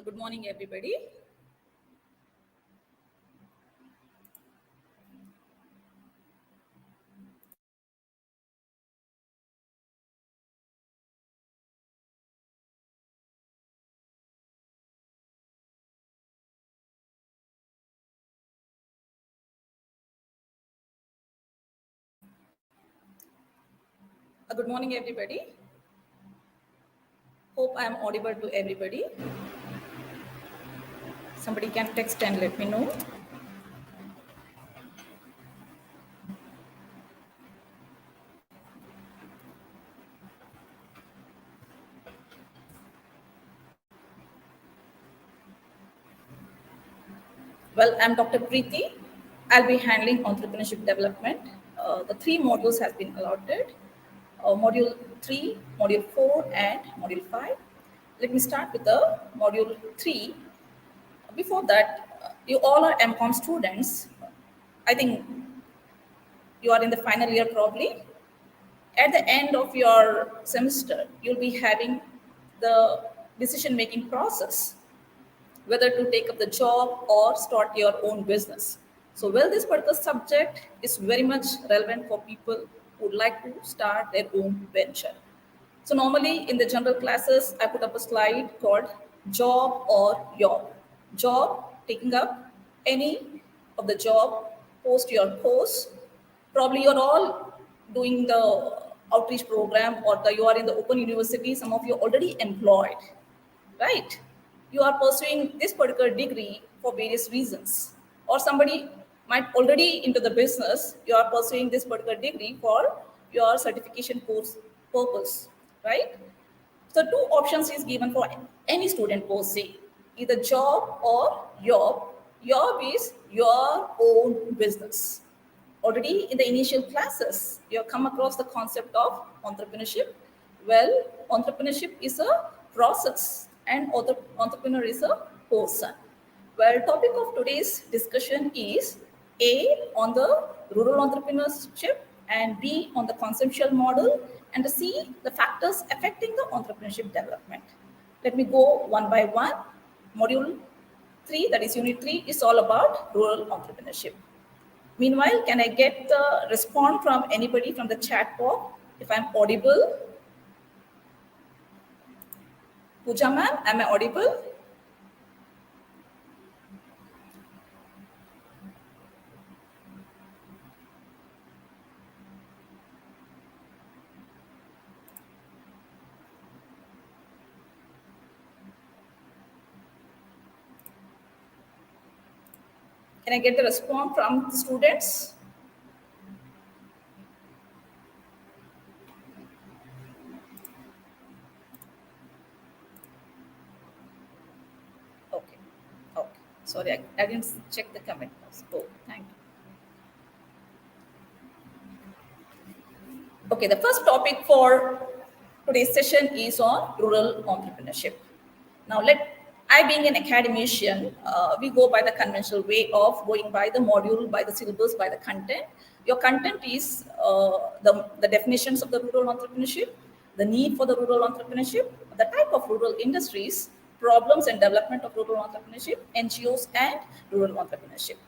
Good morning, everybody. Good morning, everybody. Hope I am audible to everybody. Somebody can text and let me know. Well, I'm Dr. Preethi. I'll be handling entrepreneurship development. The three modules have been allotted. Module 3, Module 4, and Module 5. Let me start with the Module 3. Before that, you all are MCOM students. I think you are in the final year probably. At the end of your semester, you'll be having the decision-making process, whether to take up the job or start your own business. So, well, this particular subject is very much relevant for people who would like to start their own venture. So, normally in the general classes, I put up a slide called job or job. Job, taking up any of the job, post your course. Probably you're all doing the outreach program or you are in the open university, some of you are already employed, right? You are pursuing this particular degree for various reasons, or somebody might already into the business, you are pursuing this particular degree for your certification course purpose, right? So two options is given for any student per se, either job or job. Job is your own business. Already in the initial classes, you have come across the concept of entrepreneurship. Well, entrepreneurship is a process and entrepreneur is a person. Well, topic of today's discussion is A on the rural entrepreneurship and B on the conceptual model and C the factors affecting the entrepreneurship development. Let me go one by one. Module 3, that is unit 3, is all about rural entrepreneurship. Meanwhile, can I get the response from anybody from the chat box if I'm audible? Pooja ma'am, am I audible? Can I get the response from the students? Okay. Okay. Sorry, I didn't check the comment box. Oh, thank you. Okay, the first topic for today's session is on rural entrepreneurship. Now, I being an academician, we go by the conventional way of going by the module, by the syllabus, by the content. Your content is the definitions of the rural entrepreneurship, the need for the rural entrepreneurship, the type of rural industries, problems and development of rural entrepreneurship, NGOs, and rural entrepreneurship.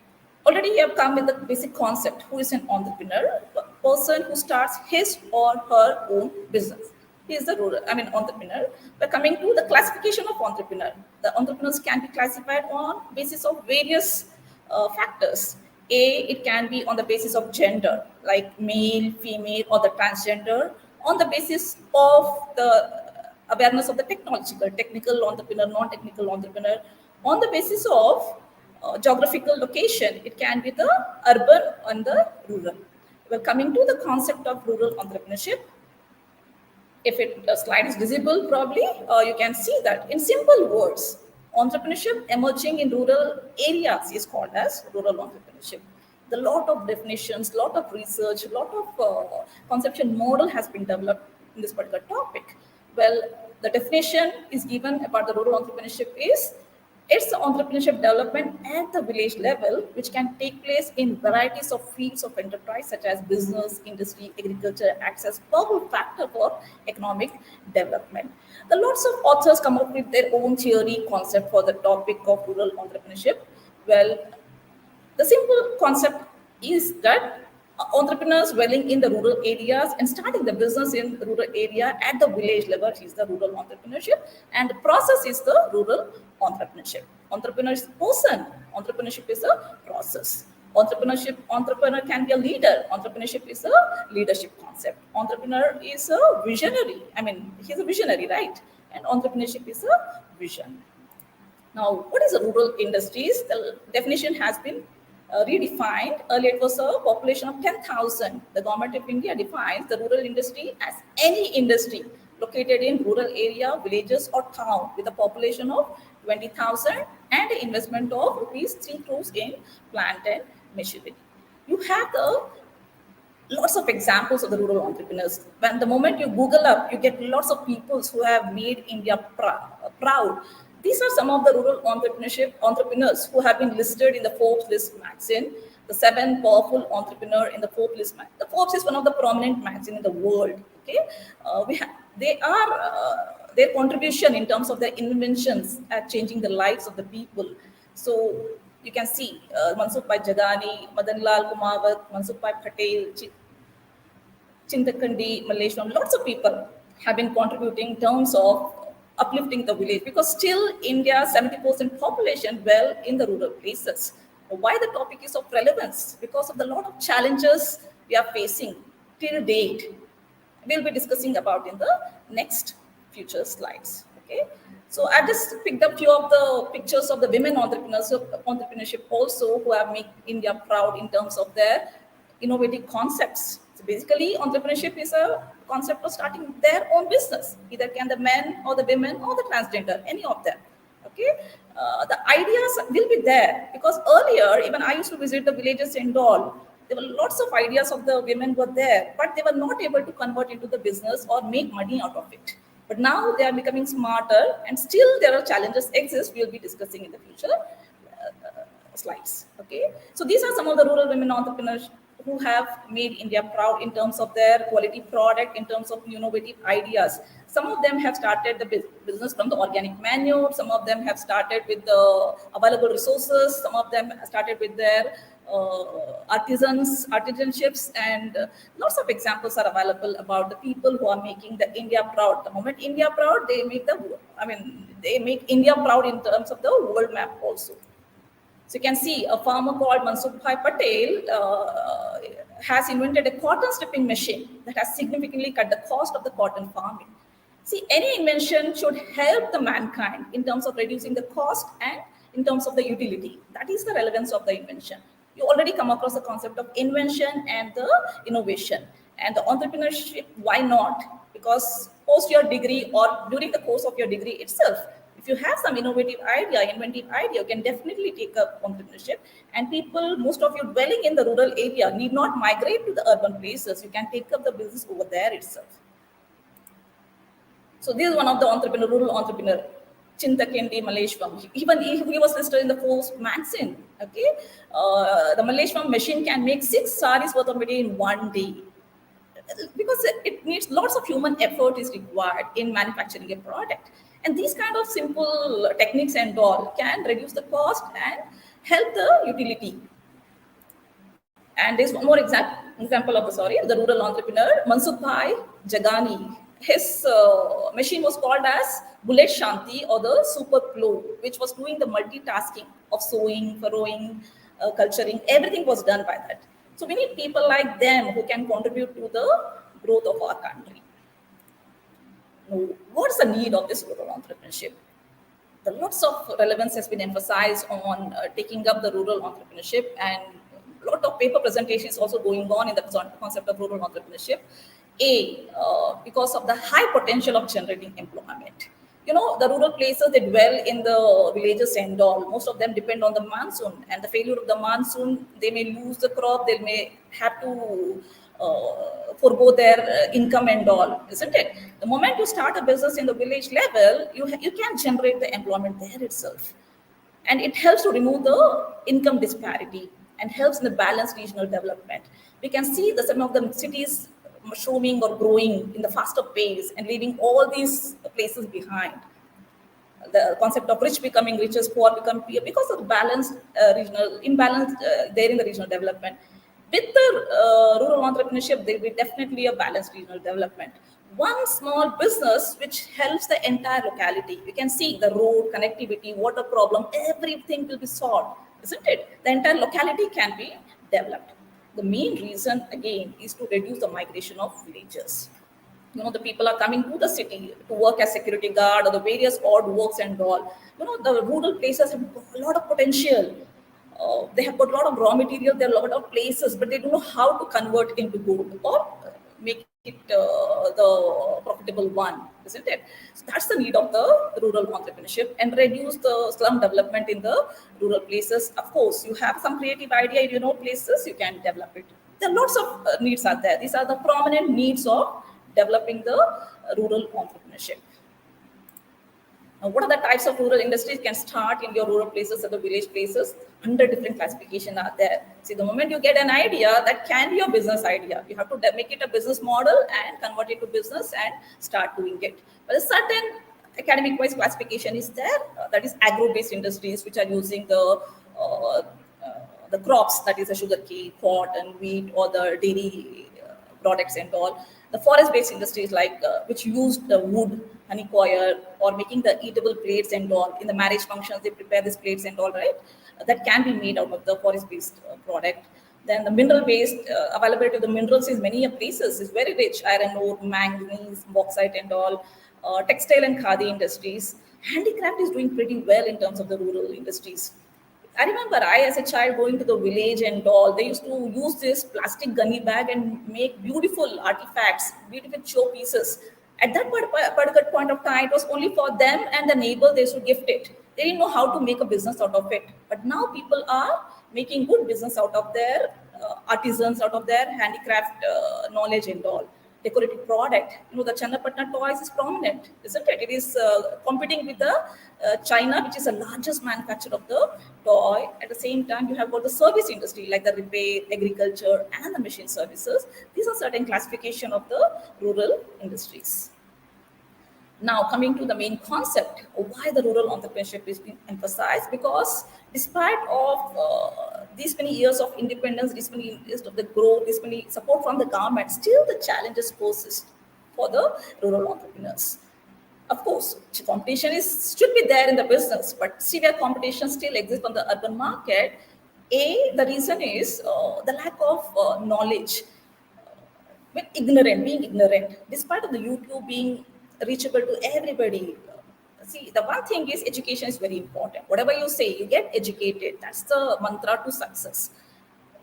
Already you have come with the basic concept. Who is an entrepreneur? A person who starts his or her own business. He is the entrepreneur. We're coming to the classification of entrepreneur. The entrepreneurs can be classified on basis of various factors. A, it can be on the basis of gender, like male, female, or the transgender. On the basis of the awareness of the technical entrepreneur, non-technical entrepreneur. On the basis of geographical location, it can be the urban and the rural. We're coming to the concept of rural entrepreneurship. If the slide is visible, probably you can see that in simple words, entrepreneurship emerging in rural areas is called as rural entrepreneurship. The lot of definitions, lot of research, lot of conceptual model has been developed in this particular topic. Well, the definition is given about the rural entrepreneurship is It's the entrepreneurship development at the village level, which can take place in varieties of fields of enterprise, such as business, industry, agriculture, access, powerful factor for economic development. The lots of authors come up with their own theory concept for the topic of rural entrepreneurship. Well, the simple concept is that entrepreneurs dwelling in the rural areas and starting the business in the rural area at the village level is the rural entrepreneurship, and the process is the rural entrepreneurship. Entrepreneur is person, entrepreneurship is a process. Entrepreneur can be a leader. Entrepreneurship is a leadership concept. Entrepreneur is a visionary. I mean, he's a visionary, right? And entrepreneurship is a vision. Now, what is a rural industries? The definition has been redefined. Earlier, it was a population of 10,000. The government of India defines the rural industry as any industry located in rural area, villages, or town with a population of 20,000 and an investment of rupees 3 crores in plant and machinery. You have the lots of examples of the rural entrepreneurs. When the moment you Google up, you get lots of people who have made India proud. These are some of the rural entrepreneurs who have been listed in the Forbes list magazine. The 7 powerful entrepreneur in the Forbes list. The Forbes is one of the prominent magazine in the world. Okay, they are their contribution in terms of their inventions at changing the lives of the people. So you can see Mansukh Bhai Jagani, Madan Lal Kumawat, Mansukh Bhai Patel, Chintakandi, Malaysia, lots of people have been contributing in terms of uplifting the village, because still India's 70% population dwell in the rural places. Why the topic is of relevance? Because of the lot of challenges we are facing till date. We'll be discussing about in the next future slides. Okay. So I just picked up few of the pictures of the women entrepreneurship also, who have made India proud in terms of their innovative concepts. So basically, entrepreneurship is a concept of starting their own business. Either can the men or the women or the transgender, any of them. Okay, the ideas will be there, because earlier, even I used to visit the villages and all. There were lots of ideas of the women were there, but they were not able to convert into the business or make money out of it. But now they are becoming smarter, and still there are challenges exist. We'll be discussing in the future slides. Okay, so these are some of the rural women entrepreneurs who have made India proud in terms of their quality product, in terms of innovative ideas. Some of them have started the business from the organic manure. Some of them have started with the available resources. Some of them started with their artisanships, and lots of examples are available about the people who are making the India proud. The moment India proud, they make they make India proud in terms of the world map also. So you can see a farmer called Mansukh Bhai Patel has invented a cotton stripping machine that has significantly cut the cost of the cotton farming. See, any invention should help the mankind in terms of reducing the cost and in terms of the utility. That is the relevance of the invention. You already come across the concept of invention and the innovation. And the entrepreneurship, why not? Because post your degree or during the course of your degree itself, if you have some innovative idea, inventive idea, you can definitely take up entrepreneurship. And people, most of you dwelling in the rural area, need not migrate to the urban places. You can take up the business over there itself. So this is one of the rural entrepreneur, Chintakandi Maleshwam. Even he was listed in the Forbes magazine. Okay, the Maleshwam machine can make 6 saris worth of material in one day, because it needs lots of human effort is required in manufacturing a product. And these kind of simple techniques and all can reduce the cost and help the utility. And there's one more example of the rural entrepreneur, Mansukh Bhai Jagani. His machine was called as Bullet Shanti, or the super plow, which was doing the multitasking of sowing, furrowing, culturing. Everything was done by that. So we need people like them who can contribute to the growth of our country. Now, what's the need of this rural entrepreneurship? The lots of relevance has been emphasized on taking up the rural entrepreneurship, and a lot of paper presentations also going on in the concept of rural entrepreneurship. Because of the high potential of generating employment. You know, the rural places, they dwell in the villages and all. Most of them depend on the monsoon, and the failure of the monsoon, they may lose the crop, they may have to forego their income and all, isn't it? The moment you start a business in the village level, you can generate the employment there itself. and it helps to remove the income disparity and helps in the balanced regional development. We can see that some of the cities mushrooming or growing in the faster pace and leaving all these places behind. The concept of rich becoming richest, poor become poor, because of the balanced regional imbalance there in the regional development. With the rural entrepreneurship, there will be definitely a balanced regional development. One small business which helps the entire locality. You can see the road, connectivity, water problem, everything will be solved, isn't it? The entire locality can be developed. The main reason, again, is to reduce the migration of villagers. The people are coming to the city to work as security guard or the various odd works and all. The rural places have a lot of potential. They have got a lot of raw material. There are a lot of places, but they don't know how to convert into gold or make it the profitable one, isn't it? So that's the need of the rural entrepreneurship, and reduce the slum development in the rural places. Of course, you have some creative idea in places, you can develop it. There are lots of needs are there. These are the prominent needs of developing the rural entrepreneurship. Now, what are the types of rural industries can start in your rural places or the village places? 100 different classification are there. See, the moment you get an idea, that can be your business idea. You have to make it a business model and convert it to business and start doing it. But a certain academic-wise classification is there. That is agro-based industries, which are using the crops, that is the sugar cane, cotton, wheat, or the dairy products and all. The forest-based industries like which use the wood, honey coir, or making the eatable plates and all. In the marriage functions, they prepare these plates and all, right? That can be made out of the forest-based product. Then the mineral-based availability of the minerals is many places is very rich: iron ore, manganese, bauxite, and all. Textile and khadi industries. Handicraft is doing pretty well in terms of the rural industries. I remember as a child, going to the village and all, they used to use this plastic gunny bag and make beautiful artifacts, beautiful show pieces. At that particular point of time, it was only for them and the neighbor, they used to gift it. They didn't know how to make a business out of it. But now people are making good business out of their artisans, out of their handicraft knowledge and all. Decorative product. The Channapatna toys is prominent, isn't it? It is competing with the China, which is the largest manufacturer of the toy. At the same time, you have got the service industry like the repair, agriculture, and the machine services. These are certain classification of the rural industries. Now, coming to the main concept, why the rural entrepreneurship is being emphasized, because despite of these many years of independence, these many years of the growth, this many support from the government, still the challenges persist for the rural entrepreneurs. Of course, competition should be there in the business, but severe competition still exists on the urban market. The reason is the lack of knowledge. Being ignorant, despite of the YouTube being reachable to everybody. See, the one thing is education is very important. Whatever you say, you get educated. That's the mantra to success.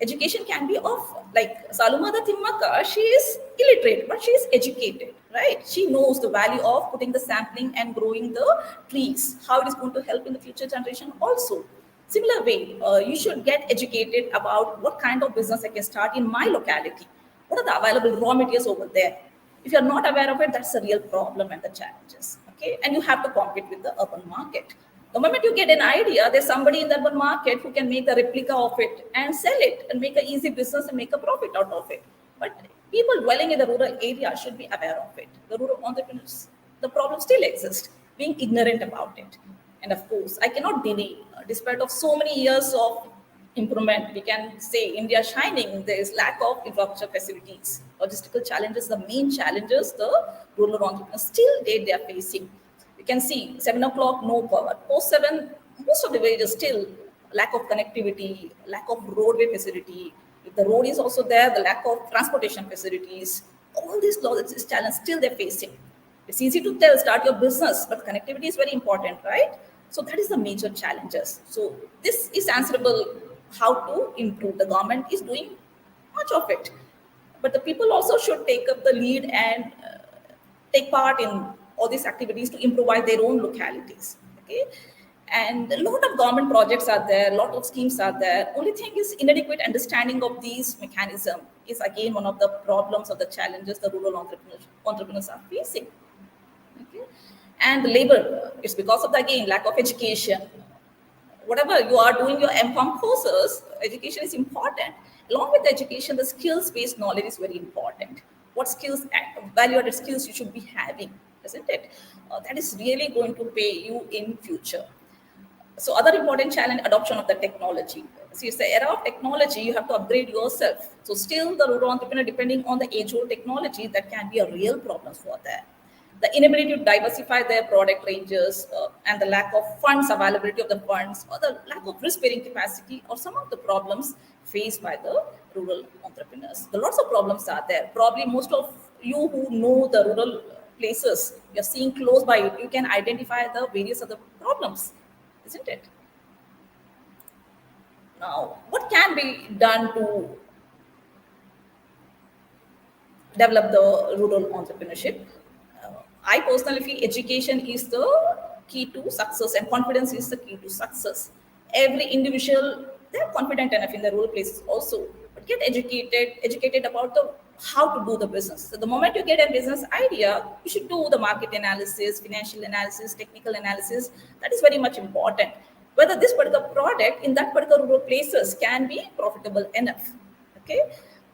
Education can be of, like Salumada Timmaka, she is illiterate, but she is educated, right? She knows the value of putting the sampling and growing the trees, how it is going to help in the future generation also. Similar way, you should get educated about what kind of business I can start in my locality. What are the available raw materials over there? If you're not aware of it, that's a real problem and the challenges. Okay, and you have to compete with the urban market. The moment you get an idea, there's somebody in the urban market who can make the replica of it and sell it and make an easy business and make a profit out of it. But people dwelling in the rural area should be aware of it. The rural entrepreneurs, the problem still exists, being ignorant about it. And of course, I cannot deny, despite of so many years of improvement, we can say India shining, there is lack of infrastructure facilities. Logistical challenges, the main challenges the rural entrepreneurs still they are facing. You can see 7 o'clock, no power. Post 7, most of the villages still lack of connectivity, lack of roadway facility. If the road is also there, the lack of transportation facilities, all these logistics challenges still they're facing. It's easy to tell, start your business, but connectivity is very important, right? So that is the major challenges. So this is answerable how to improve. The government is doing much of it, but the people also should take up the lead and take part in all these activities to improvise their own localities. Okay, and a lot of government projects are there, a lot of schemes are there. Only thing is inadequate understanding of these mechanisms is again one of the problems or the challenges the rural entrepreneurs are facing. Okay, and the labor, it's because of the again lack of education. whatever you are doing your MCOM courses, education is important. Along with education, the skills-based knowledge is very important. What skills, value-added skills you should be having, isn't it? That is really going to pay you in future. So other important challenge, adoption of the technology. See, it's the era of technology, you have to upgrade yourself. So still the rural entrepreneur, depending on the age-old technology, that can be a real problem for them. The inability to diversify their product ranges and the lack of funds, availability of the funds, or the lack of risk-bearing capacity, or some of the problems faced by the rural entrepreneurs. The lots of problems are there. Probably most of you who know the rural places, you're seeing close by it, you can identify the various other problems, isn't it? Now, what can be done to develop the rural entrepreneurship? I personally feel education is the key to success, and confidence is the key to success. Every individual, they're confident enough in the rural places also, but get educated about the how to do the business. So the moment you get a business idea, you should do the market analysis, financial analysis, technical analysis. That is very much important. Whether this particular product in that particular rural places can be profitable enough. Okay,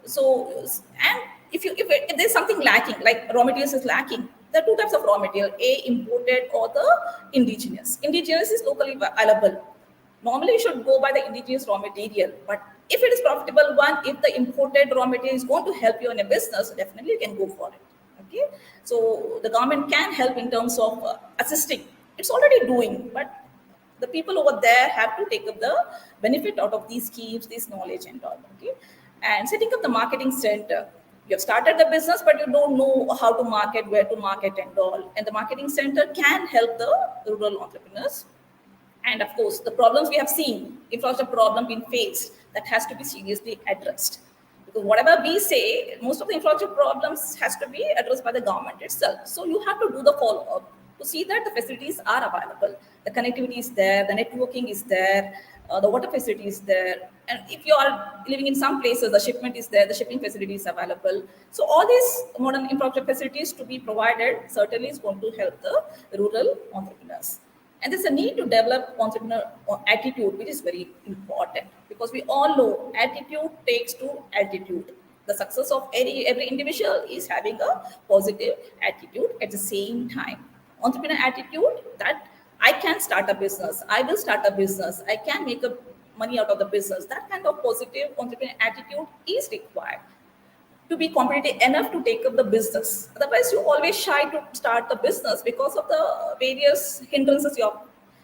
so and if there's something lacking, like raw materials is lacking, there are two types of raw material: a imported or the indigenous. Indigenous is locally available. Normally, you should go by the indigenous raw material, but if it is profitable one, if the imported raw material is going to help you in a business, definitely you can go for it. Okay, so the government can help in terms of assisting. It's already doing, but the people over there have to take up the benefit out of these schemes, this knowledge and all. Okay, and setting up the marketing center. You have started the business, but you don't know how to market, where to market and all, and the marketing center can help the rural entrepreneurs. And of course, the problems we have seen, infrastructure problem being faced, that has to be seriously addressed. Because whatever we say, most of the infrastructure problems has to be addressed by the government itself. So you have to do the follow-up to see that the facilities are available. The connectivity is there, the networking is there, the water facility is there. And if you are living in some places, the shipment is there, the shipping facility is available. So all these modern infrastructure facilities to be provided certainly is going to help the rural entrepreneurs. And there's a need to develop entrepreneur attitude, which is very important, because we all know attitude takes to altitude. The success of every individual is having a positive attitude at the same time. Entrepreneur attitude that I can start a business, I will start a business, I can make a money out of the business. That kind of positive entrepreneur attitude is required to be competitive enough to take up the business. Otherwise, you always shy to start the business because of the various hindrances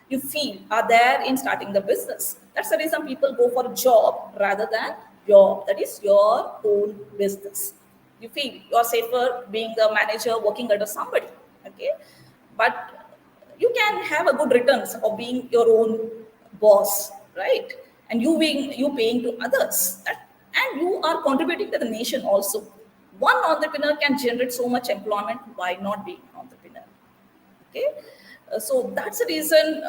you feel are there in starting the business. That's the reason people go for a job rather than job. That is your own business. You feel you're safer being the manager working under somebody. Okay, but you can have a good returns of being your own boss, right? And you paying to others. And you are contributing to the nation also. One entrepreneur can generate so much employment. Why not being an entrepreneur? Okay, so that's the reason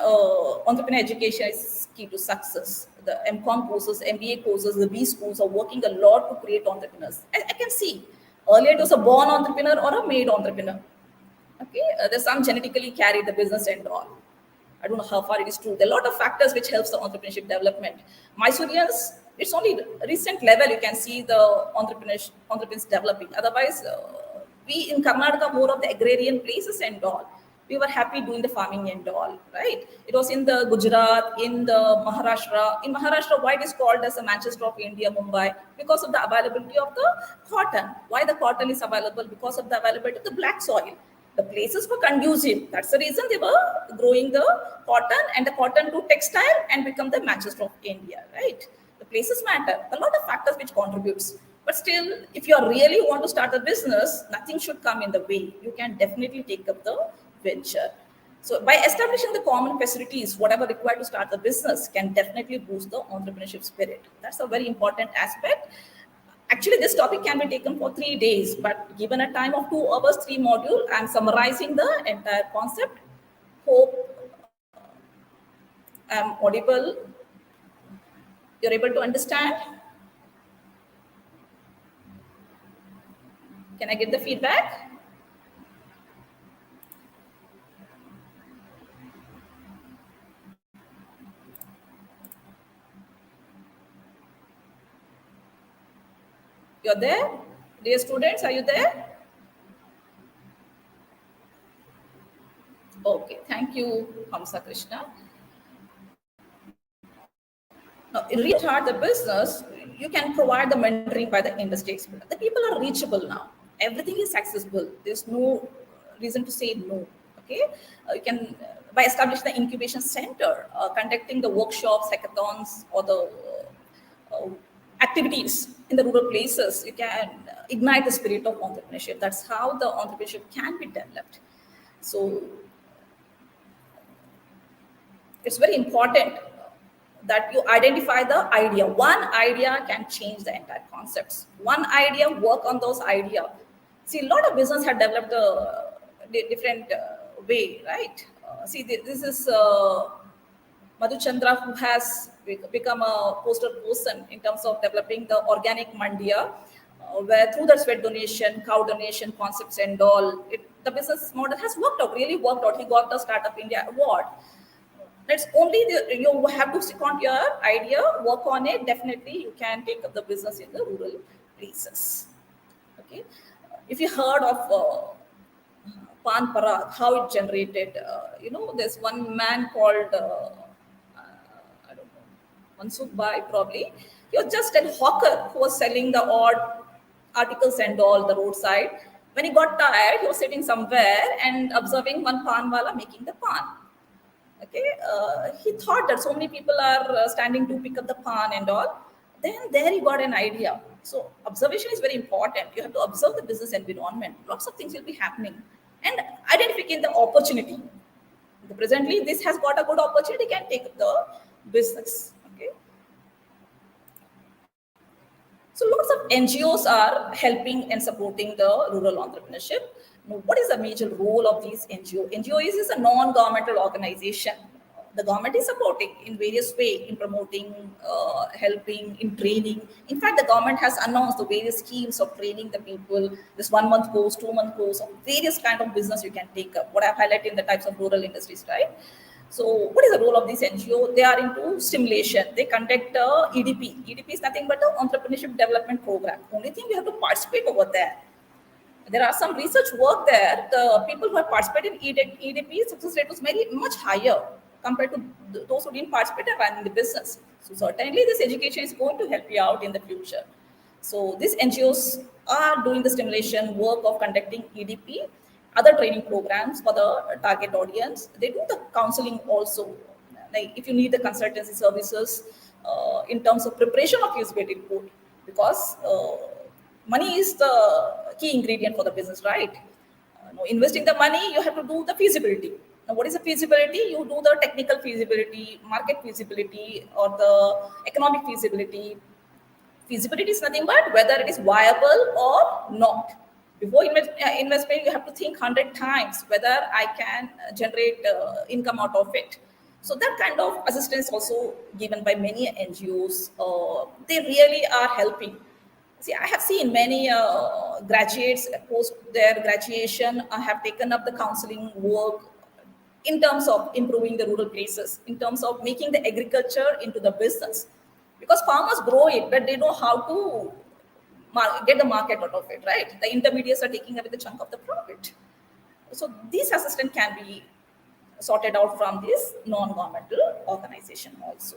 entrepreneur education is key to success. The MCOM courses, MBA courses, the B schools are working a lot to create entrepreneurs. I can see earlier it was a born entrepreneur or a made entrepreneur. Okay, there's some genetically carry the business and all. I don't know how far it is true. There are a lot of factors which helps the entrepreneurship development. Mysoreans, it's only recent level you can see the entrepreneurs developing. Otherwise, we in Karnataka more of the agrarian places and all. We were happy doing the farming and all, right? It was in the Gujarat, in the Maharashtra. In Maharashtra, why it is called as the Manchester of India, Mumbai? Because of the availability of the cotton. Why the cotton is available? Because of the availability of the black soil. The places were conducive. That's the reason they were growing the cotton and the cotton to textile and become the Manchester of India, right? The places matter. A lot of factors which contributes. But still, if you really want to start a business, nothing should come in the way. You can definitely take up the venture. So by establishing the common facilities, whatever required to start the business can definitely boost the entrepreneurship spirit. That's a very important aspect. Actually, this topic can be taken for 3 days, but given a time of 2 hours, 3 module, I'm summarizing the entire concept. Hope I'm audible. You're able to understand? Can I get the feedback? You're there? Dear students, are you there? Okay, thank you, Hamsa Krishna. Now, in restart the business, you can provide the mentoring by the industry expert. The people are reachable now. Everything is accessible. There's no reason to say no. Okay, you can by establishing the incubation center, conducting the workshops, hackathons, or the uh, activities in the rural places. You can ignite the spirit of entrepreneurship. That's how the entrepreneurship can be developed. So it's very important that you identify the idea. One idea can change the entire concepts. One idea, work on those idea. See, a lot of business have developed a different way, right? See, this is Madhu Chandra, who has become a poster person in terms of developing the organic mandia, where through the sweat donation, cow donation concepts and all, the business model has worked out, really worked out. He got the Startup India award. It's only you have to stick on your idea, work on it. Definitely, you can take up the business in the rural places. Okay, if you heard of Pan Parag, how it generated, there's one man called I don't know, Mansukh Bhai probably. He was just a hawker who was selling the odd articles and all the roadside. When he got tired, he was sitting somewhere and observing one pan wala making the pan. Okay, he thought that so many people are standing to pick up the pan and all. Then there he got an idea. So observation is very important. You have to observe the business environment. Lots of things will be happening and identifying the opportunity. Presently this has got a good opportunity, can take up the business. Okay, so lots of NGOs are helping and supporting the rural entrepreneurship. Now, what is the major role of these NGOs? NGO is a non-governmental organization. The government is supporting in various ways in promoting, helping, in training. In fact, the government has announced the various schemes of training the people. This 1 month course, 2 month course, of various kind of business you can take up. What I've highlighted in the types of rural industries, right? So, what is the role of this NGO? They are into stimulation. They conduct EDP. EDP is nothing but an entrepreneurship development program. Only thing you have to participate over there. There are some research work there. The people who have participated in EDP success rate was very much higher compared to those who didn't participate and running the business. So certainly this education is going to help you out in the future. So these NGOs are doing the stimulation work of conducting EDP, other training programs for the target audience. They do the counseling also. Like if you need the consultancy services in terms of preparation of usability report, because money is the key ingredient for the business, right? Investing the money, you have to do the feasibility. Now, what is the feasibility? You do the technical feasibility, market feasibility, or the economic feasibility. Feasibility is nothing but whether it is viable or not. Before investment, you have to think 100 times whether I can generate income out of it. So that kind of assistance also given by many NGOs. They really are helping. See, I have seen many graduates post their graduation have taken up the counseling work in terms of improving the rural places, in terms of making the agriculture into the business. Because farmers grow it, but they know how to get the market out of it, right? The intermediates are taking away the chunk of the profit. So these assistance can be sorted out from this non-governmental organization also.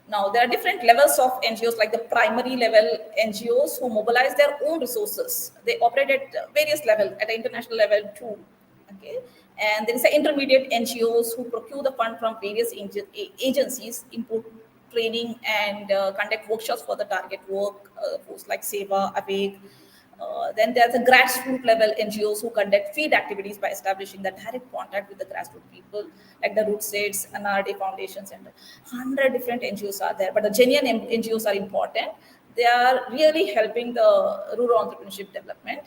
Now, there are different levels of NGOs, like the primary level NGOs who mobilize their own resources. They operate at various levels, at the international level too. Okay, and there is an intermediate NGOs who procure the fund from various agencies, input training, and conduct workshops for the target work, force like Seva, Awake. Then there's a grassroots level NGOs who conduct field activities by establishing the direct contact with the grassroots people, like the root states, NRD foundations, and 100 different NGOs are there. But the genuine NGOs are important. They are really helping the rural entrepreneurship development.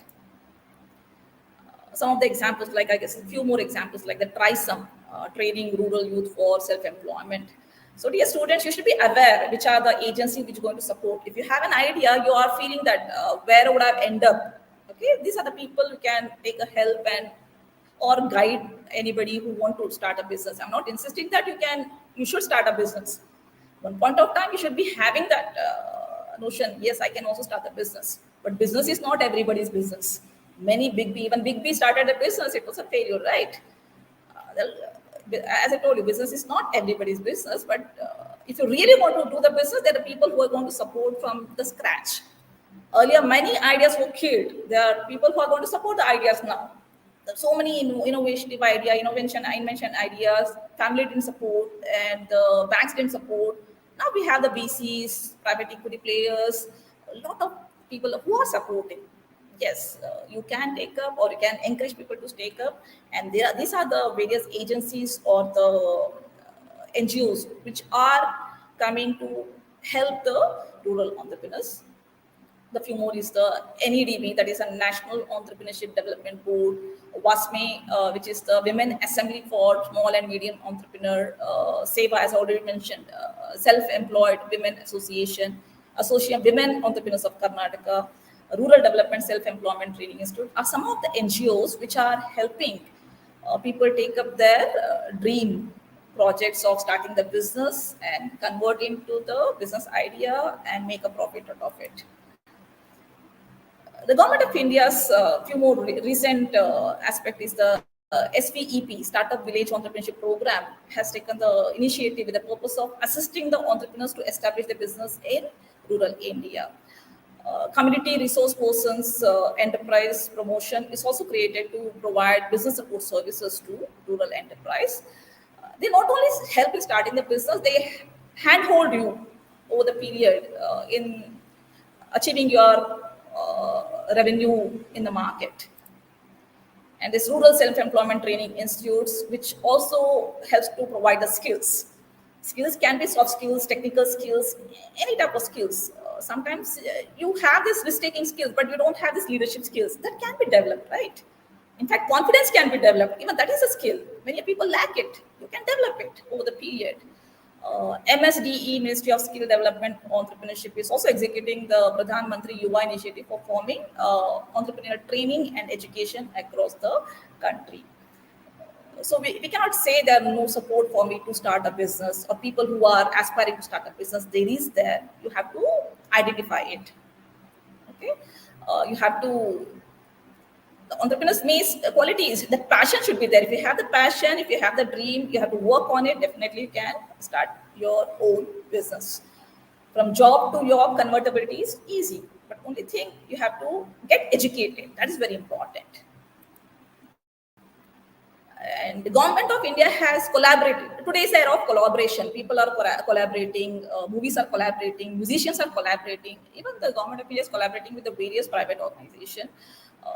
Some of the examples, like I guess a few more examples, like the TRISOM, training rural youth for self-employment. So dear students, you should be aware which are the agencies which are going to support. If you have an idea, you are feeling that where would I end up? Okay, these are the people who can take a help and or guide anybody who want to start a business. I'm not insisting that you should start a business. One point of time, you should be having that notion, yes, I can also start a business. But business is not everybody's business. Many even Big B started a business, it was a failure, right? As I told you, business is not everybody's business, but if you really want to do the business, there are people who are going to support from the scratch. Earlier, many ideas were killed. There are people who are going to support the ideas now. There's so many innovative invention ideas. Family didn't support, and the banks didn't support. Now we have the VCs, private equity players, a lot of people who are supporting. Yes, you can take up, or you can encourage people to take up, and these are the various agencies or the NGOs which are coming to help the rural entrepreneurs. The few more is the NEDB, that is a National Entrepreneurship Development Board, WASME, which is the Women Assembly for Small and Medium Entrepreneur, SEVA, as I already mentioned, Self-Employed Women Association, Association Women Entrepreneurs of Karnataka, Rural Development Self-Employment Training Institute are some of the NGOs which are helping people take up their dream projects of starting the business and convert into the business idea and make a profit out of it. The government of India's few more recent aspect is the SVEP, Startup Village Entrepreneurship Program, has taken the initiative with the purpose of assisting the entrepreneurs to establish their business in rural India. Community resource persons enterprise promotion is also created to provide business support services to rural enterprise. They not only help in starting the business, they handhold you over the period in achieving your revenue in the market. And this rural self-employment training institutes, which also helps to provide the skills. Skills can be soft skills, technical skills, any type of skills. Sometimes you have this risk-taking skills, but you don't have this leadership skills. That can be developed, right? In fact, confidence can be developed. Even that is a skill. Many people lack it. You can develop it over the period. MSDE, Ministry of Skill Development Entrepreneurship, is also executing the Pradhan Mantri Yuva initiative for forming entrepreneurial training and education across the country. So we cannot say there are no support for me to start a business, or people who are aspiring to start a business. There is there. You have to identify it. Okay, you have to. The entrepreneur's main qualities, the passion should be there. If you have the passion, if you have the dream, you have to work on it. Definitely, you can start your own business. From job to job, convertibility is easy, but only thing you have to get educated. That is very important. And the government of India has collaborated. Today's era of collaboration, people are collaborating, movies are collaborating, musicians are collaborating. Even the government of India is collaborating with the various private organizations.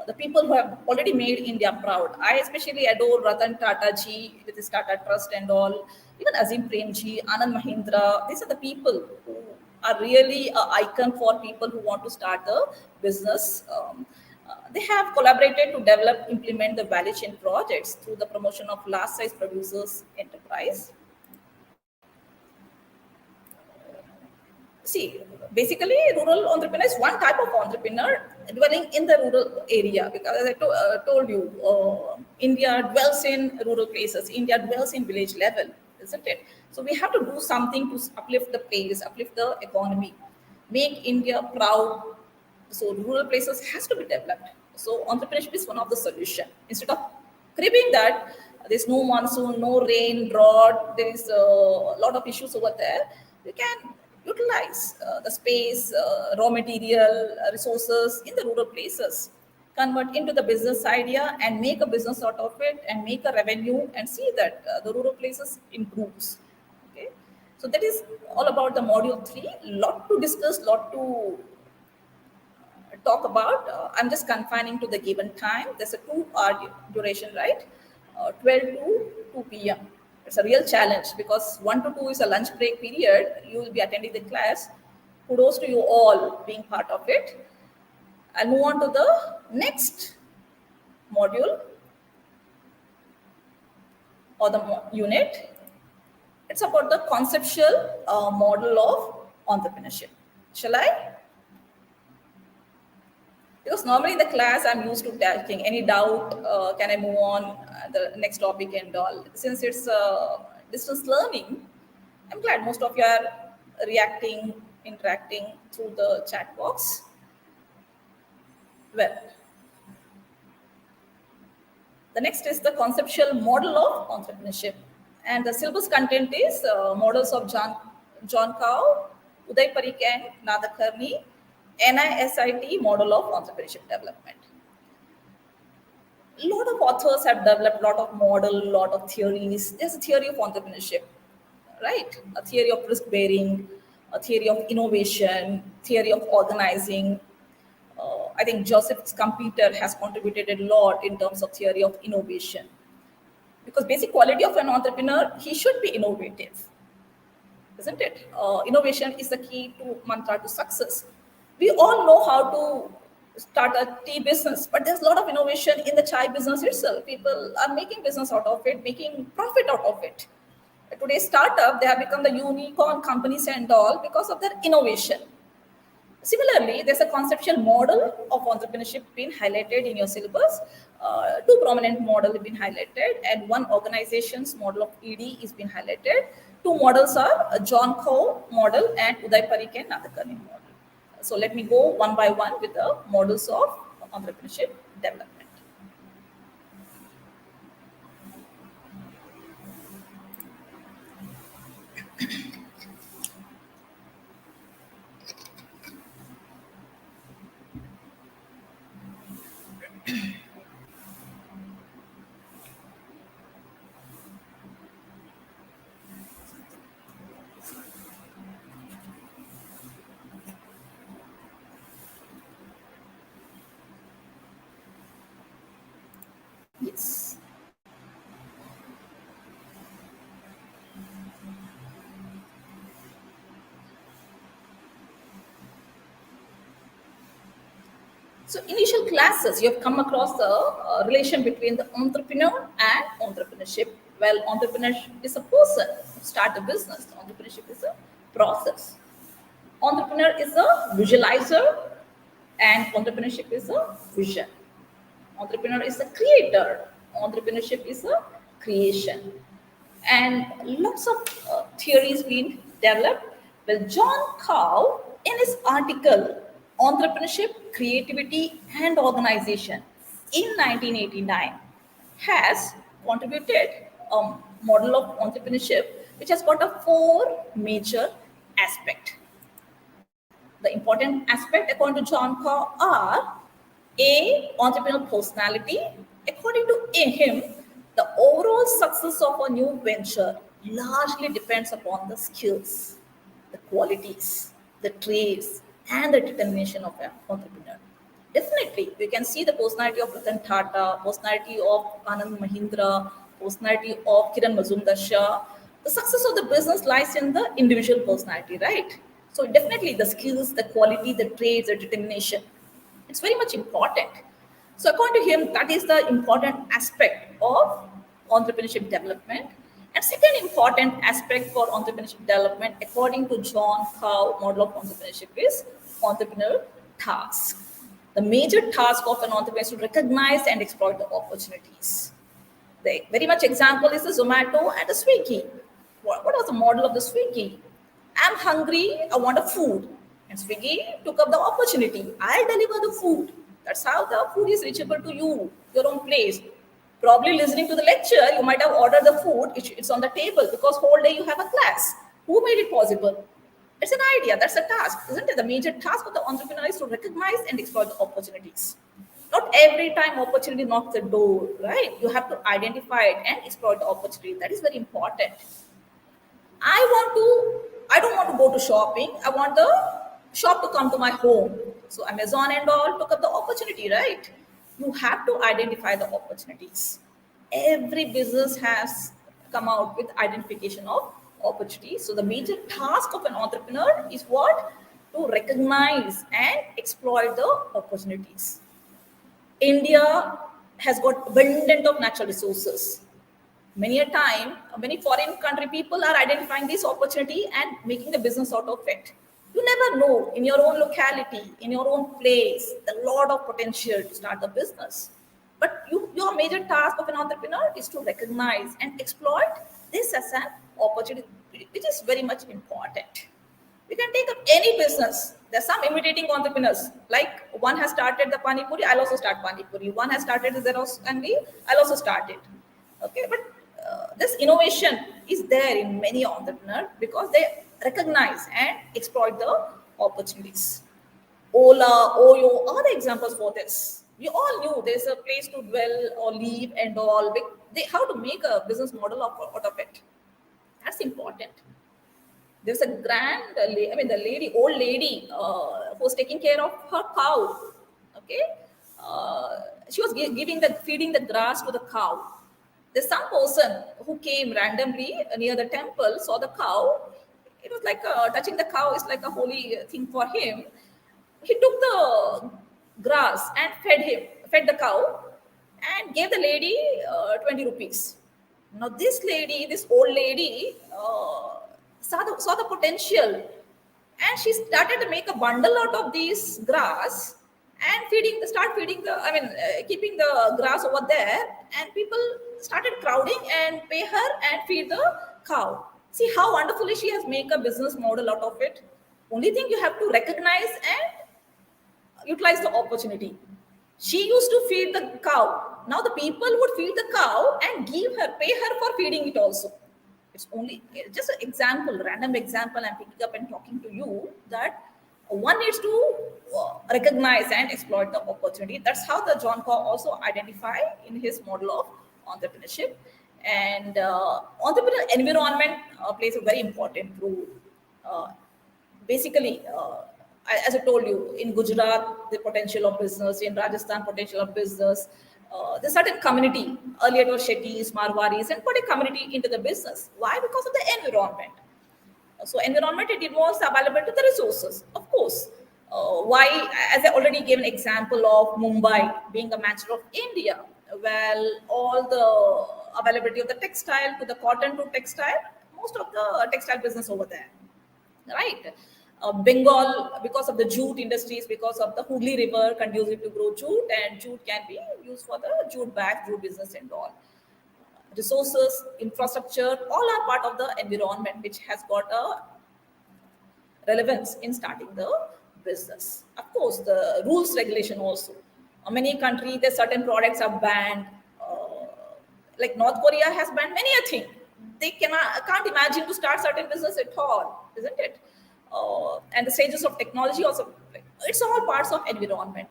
The people who have already made India proud. I especially adore Ratan Tata ji with his Tata Trust and all. Even Azim Prem ji, Anand Mahindra. These are the people who are really an icon for people who want to start a business. They have collaborated to develop, implement the value chain projects through the promotion of large size producers enterprise. See, basically, rural entrepreneur is one type of entrepreneur dwelling in the rural area. Because as I told you, India dwells in rural places. India dwells in village level, isn't it? So we have to do something to uplift the place, uplift the economy, make India proud. So rural places has to be developed. So entrepreneurship is one of the solution. Instead of cribbing that there's no monsoon, no rain, drought, there is a lot of issues over there, you can utilize the space, raw material, resources in the rural places, convert into the business idea and make a business out of it and make a revenue and see that the rural places improves. Okay, so that is all about the module 3. Lot to discuss, lot to talk about. I'm just confining to the given time. There's a 2-hour duration, right? 12 to 2 p.m. It's a real challenge because 1 to 2 is a lunch break period. You will be attending the class. Kudos to you all being part of it. I'll move on to the next module or the unit. It's about the conceptual model of entrepreneurship. Shall I? Because normally in the class I'm used to taking any doubt, can I move on the next topic and all. Since it's distance learning, I'm glad most of you are reacting interacting through the chat box. Well, the next is the conceptual model of entrepreneurship. And the syllabus content is models of John Cow, Uday Parikh and Nadakarni, NISIT model of entrepreneurship development. A lot of authors have developed a lot of model, a lot of theories. There's a theory of entrepreneurship, right? A theory of risk bearing, a theory of innovation, theory of organizing. I think Joseph's computer has contributed a lot in terms of theory of innovation. Because basic quality of an entrepreneur, he should be innovative, isn't it? Innovation is the key to mantra to success. We all know how to start a tea business, but there's a lot of innovation in the chai business itself. People are making business out of it, making profit out of it. Today's startup, they have become the unicorn companies and all because of their innovation. Similarly, there's a conceptual model of entrepreneurship being highlighted in your syllabus. Two prominent models have been highlighted, and one organization's model of ED is being highlighted. Two models are a John Coe model and Uday Parikh and Nadakarni model. So let me go one by one with the models of entrepreneurship development. Yes. So initial classes, you have come across the relation between the entrepreneur and entrepreneurship. Well, entrepreneurship is a person who start a business. Entrepreneurship is a process. Entrepreneur is a visualizer and entrepreneurship is a vision. Entrepreneur is a creator. Entrepreneurship is a creation. And lots of theories being developed. Well, John Cow, in his article, Entrepreneurship, Creativity and Organization in 1989, has contributed a model of entrepreneurship which has got a four major aspects. The important aspect according to John Cow are A, entrepreneurial personality. According to him, the overall success of a new venture largely depends upon the skills, the qualities, the traits, and the determination of an entrepreneur. Definitely, we can see the personality of Ratan Tata, personality of Anand Mahindra, personality of Kiran Mazumdar Shah. The success of the business lies in the individual personality, right? So definitely the skills, the quality, the traits, the determination. It's very much important. So according to him, that is the important aspect of entrepreneurship development. And second important aspect for entrepreneurship development, according to John Cow model of entrepreneurship, is entrepreneurial task. The major task of an entrepreneur is to recognize and exploit the opportunities. The very much example is the Zomato and the Swiggy. What was the model of the Swiggy? I'm hungry, I want a food. And Swiggy took up the opportunity. I'll deliver the food. That's how the food is reachable to you, your own place. Probably listening to the lecture, you might have ordered the food. It's on the table because whole day you have a class. Who made it possible? It's an idea. That's a task, isn't it? The major task of the entrepreneur is to recognize and exploit the opportunities. Not every time opportunity knocks the door, right? You have to identify it and exploit the opportunity. That is very important. I don't want to go to shopping. I want the shop to come to my home. So Amazon and all took up the opportunity, right? You have to identify the opportunities. Every business has come out with identification of opportunities. So the major task of an entrepreneur is what? To recognize and exploit the opportunities. India has got abundant of natural resources. Many a time, many foreign country people are identifying this opportunity and making the business out of it. You never know in your own locality, in your own place, a lot of potential to start a business. But your major task of an entrepreneur is to recognize and exploit this as an opportunity, which is very much important. You can take up any business. There's some imitating entrepreneurs. Like one has started the pani puri, I'll also start pani puri. One has started the Xerox candy, I'll also start it. Okay, but this innovation is there in many entrepreneurs because they recognize and exploit the opportunities. Ola, Oyo are the examples for this. We all knew there's a place to dwell or live and all. They how to make a business model out of it. That's important. There's a the lady, old lady, who was taking care of her cow. Okay, she was giving the feeding the grass to the cow. There's some person who came randomly near the temple, saw the cow. It was like touching the cow is like a holy thing for him. He took the grass and fed the cow, and gave the lady 20 rupees. Now, this old lady, saw the potential, and she started to make a bundle out of these grass and start feeding keeping the grass over there, and people started crowding and pay her and feed the cow. See how wonderfully she has made a business model out of it. Only thing you have to recognize and utilize the opportunity. She used to feed the cow. Now the people would feed the cow and pay her for feeding it also. It's only just an example, random example I'm picking up and talking to you, that one needs to recognize and exploit the opportunity. That's how the John Cow also identify in his model of entrepreneurship. And entrepreneurial environment plays a very important role. Uh, Basically, as I told you, in Gujarat, the potential of business, in Rajasthan, potential of business. There's certain community, earlier it was Shettis, Marwaris, and put a community into the business. Why? Because of the environment. So environment, it involves available to the resources, of course. Why? As I already gave an example of Mumbai being a mansion of India, well, all the availability of the textile to the cotton to textile, most of the textile business over there, right? Bengal, because of the jute industries, because of the Hooghly River, conducive to grow jute, and jute can be used for the jute bag, jute business, and all. Resources, infrastructure, all are part of the environment, which has got a relevance in starting the business. Of course, the rules regulation also. Many countries, there certain products are banned. Like North Korea has banned many a thing. They can't imagine to start certain business at all, isn't it? And the stages of technology also, it's all parts of environment.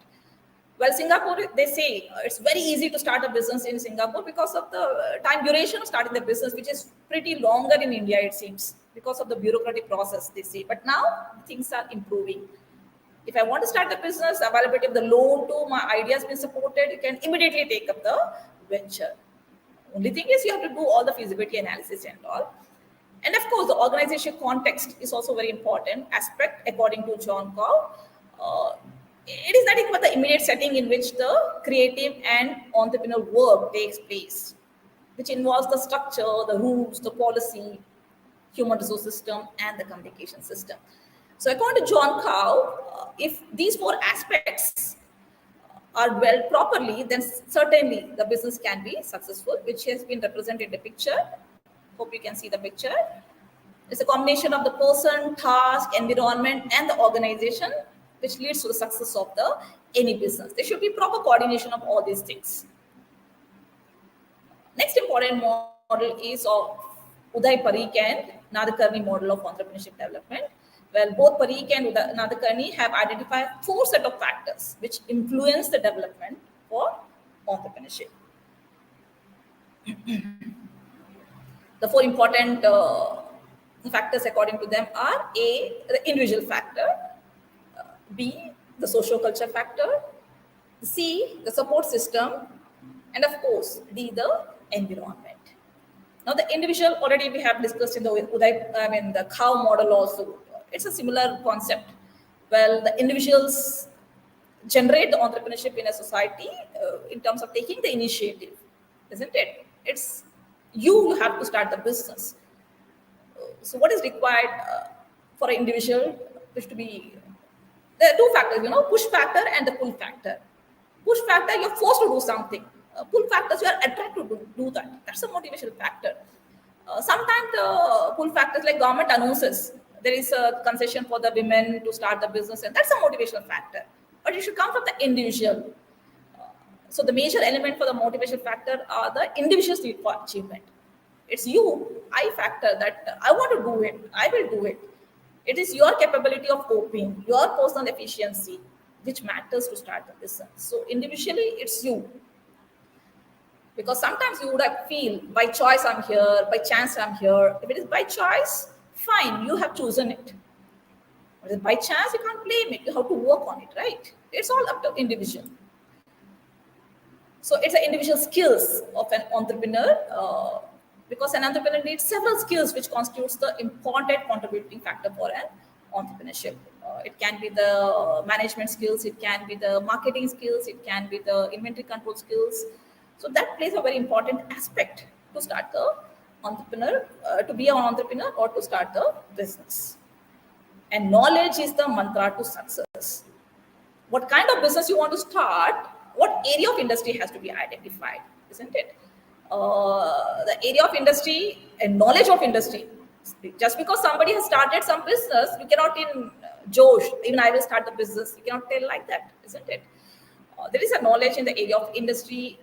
Well, Singapore, they say it's very easy to start a business in Singapore because of the time duration of starting the business, which is pretty longer in India, it seems, because of the bureaucratic process, they say. But now things are improving. If I want to start the business, availability of the loan to my ideas being supported, you can immediately take up the venture. Only thing is you have to do all the feasibility analysis and all. And of course, the organization context is also very important aspect according to John Cow. It is nothing but the immediate setting in which the creative and entrepreneurial work takes place, which involves the structure, the rules, the policy, human resource system, and the communication system. So according to John Cow, if these four aspects are well properly, then certainly the business can be successful, which has been represented in the picture. Hope you can see the picture. It's a combination of the person, task, environment, and the organization, which leads to the success of the any business. There should be proper coordination of all these things. Next important model is of Uday Parikh and Nadkarni model of entrepreneurship development. Well, both Parikh and Nadkarni have identified four set of factors which influence the development for entrepreneurship. The four important factors according to them are A, the individual factor, B, the socio-culture factor, C, the support system, and of course, D, the environment. Now, the individual already we have discussed in the cow model also. It's a similar concept. Well, the individuals generate the entrepreneurship in a society in terms of taking the initiative, isn't it? It's you have to start the business. So, what is required for an individual is to be there are two factors, push factor and the pull factor. Push factor, you're forced to do something. Pull factors, you are attracted to do that. That's a motivational factor. Sometimes the pull factors like government announces there is a concession for the women to start the business, and that's a motivational factor. But it should come from the individual. So the major element for the motivation factor are the individual's need for achievement. It's you, I factor that I want to do it, I will do it. It is your capability of coping, your personal efficiency, which matters to start the business. So individually, it's you. Because sometimes you would have feel by choice I'm here, by chance I'm here. If it is by choice, fine, you have chosen it. But if by chance, you can't blame it. You have to work on it, right? It's all up to individual. So it's the individual skills of an entrepreneur, because an entrepreneur needs several skills which constitutes the important contributing factor for an entrepreneurship. It can be the management skills, it can be the marketing skills, it can be the inventory control skills. So that plays a very important aspect to start the entrepreneur, to be an entrepreneur or to start the business. And knowledge is the mantra to success. What kind of business you want to start, what area of industry has to be identified, isn't it? The area of industry and knowledge of industry. Just because somebody has started some business, you cannot in Josh, even I will start the business. You cannot tell like that, isn't it? There is a knowledge in the area of industry,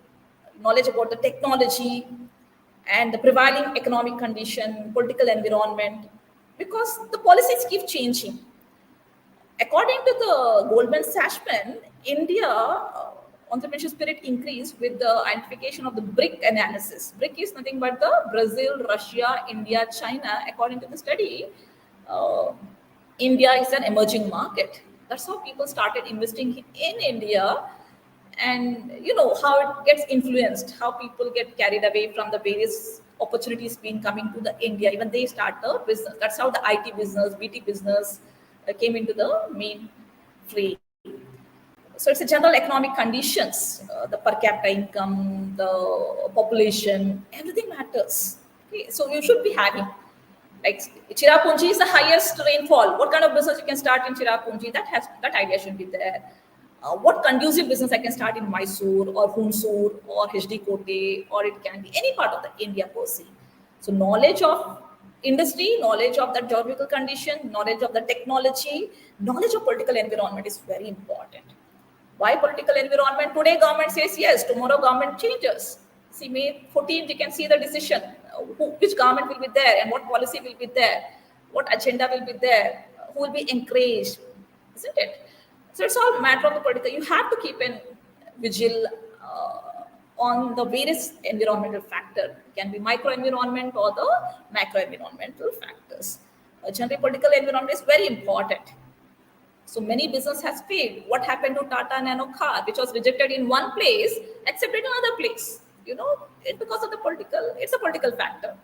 knowledge about the technology and the prevailing economic condition, political environment, because the policies keep changing. According to the Goldman Sachs, India entrepreneurship spirit increased with the identification of the BRIC analysis. BRIC is nothing but the Brazil, Russia, India, China. According to the study, India is an emerging market. That's how people started investing in India. And you know how it gets influenced, how people get carried away from the various opportunities being coming to the India. Even they start the business. That's how the IT business, BT business came into the main frame. So it's a general economic conditions, the per capita income, the population, everything matters. Okay, so you should be having, like Cherrapunji is the highest rainfall. What kind of business you can start in Cherrapunji? That idea should be there. What conducive business I can start in Mysore or Hunsur or HD Kote, or it can be any part of the India per se. So knowledge of industry, knowledge of the geographical condition, knowledge of the technology, knowledge of political environment is very important. Why political environment? Today government says yes, tomorrow government changes. See, May 14th, you can see the decision, which government will be there and what policy will be there, what agenda will be there, who will be encouraged, isn't it? So it's all matter of the political. You have to keep in vigil on the various environmental factor. It can be micro environment or the macro environmental factors. Generally, political environment is very important. So many business has failed. What happened to Tata Nano car, which was rejected in one place, accepted in another place? You know, it's because of the political. It's a political factor.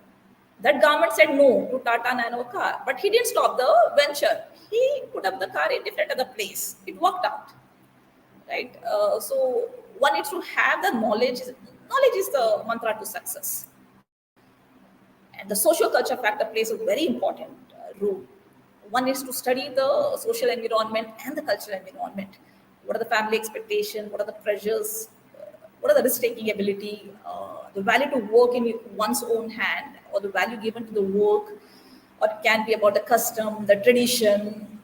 That government said no to Tata Nano car, but he didn't stop the venture. He put up the car in different other place. It worked out, right? So one needs to have the knowledge. Knowledge is the mantra to success. And the social culture factor plays a very important role. One needs to study the social environment and the cultural environment. What are the family expectations? What are the pressures? What are the risk-taking ability? The value to work in one's own hand, or the value given to the work, or it can be about the custom, the tradition.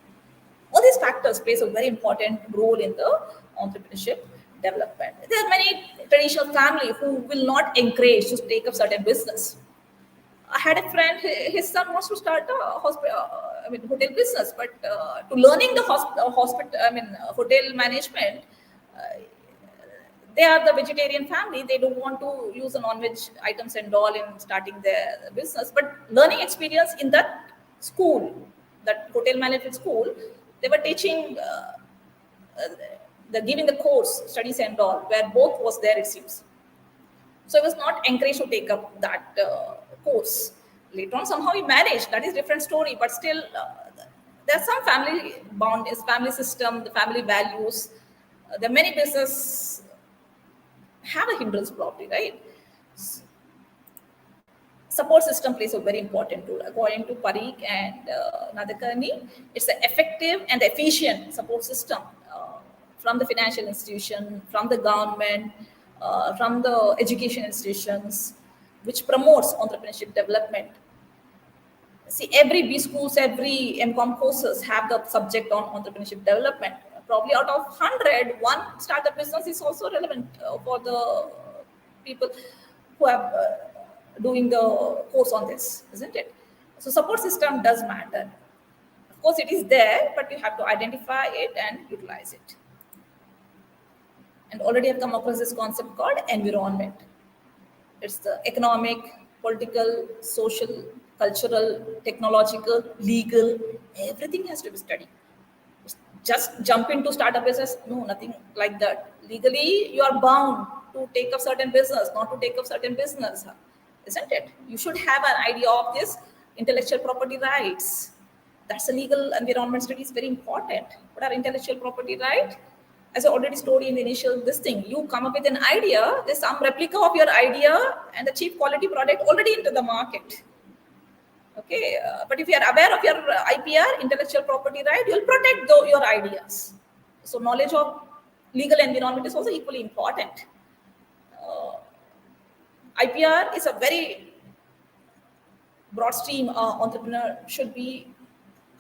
All these factors plays a very important role in the entrepreneurship development. There are many traditional family who will not encourage to take up certain business. I had a friend, his son wants to start a hotel business, but to learning the hotel management, they are the vegetarian family. They don't want to use the non-veg items and all in starting their business. But learning experience in that school, that hotel management school, they were teaching, giving the course, studies and all, where both was there, it seems. So he was not encouraged to take up that course. Later on, somehow he managed. That is different story. But still, there's some family bond, is family system, the family values. There are many business have a hindrance probably, right? Support system plays a very important role. According to Parikh and Nadkarni, it's an effective and efficient support system from the financial institution, from the government, from the education institutions, which promotes entrepreneurship development. See, every B schools, every MCOM courses have the subject on entrepreneurship development. Probably out of 100, one startup business is also relevant for the people who are doing the course on this, isn't it? So support system does matter. Of course, it is there, but you have to identify it and utilize it. And already I've come across this concept called environment. It's the economic, political, social, cultural, technological, legal, everything has to be studied. Just jump into startup business, no, nothing like that. Legally, you are bound to take up certain business, not to take up certain business, isn't it? You should have an idea of this intellectual property rights. That's a legal environment study is very important. What are intellectual property right? As I already told you in the initial this thing, you come up with an idea, there's some replica of your idea and the cheap quality product already into the market. Okay, but if you are aware of your IPR, intellectual property right, you'll protect your ideas. So knowledge of legal environment is also equally important. IPR is a very broad stream entrepreneur should be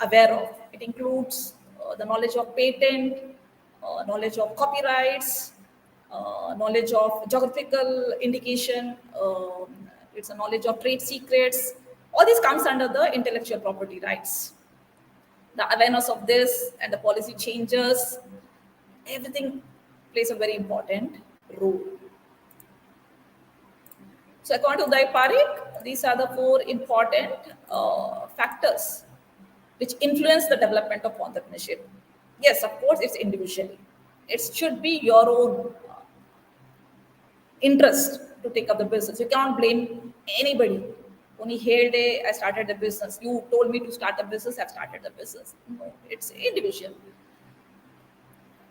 aware of. It includes the knowledge of patent, knowledge of copyrights, knowledge of geographical indication, it's a knowledge of trade secrets. All this comes under the intellectual property rights. The awareness of this and the policy changes, everything plays a very important role. So according to Uday Parikh, these are the four important factors which influence the development of entrepreneurship. Yes, of course, it's individually. It should be your own interest to take up the business. You can't blame anybody. Only here day I started the business. You told me to start a business, I've started the business. No, it's individual.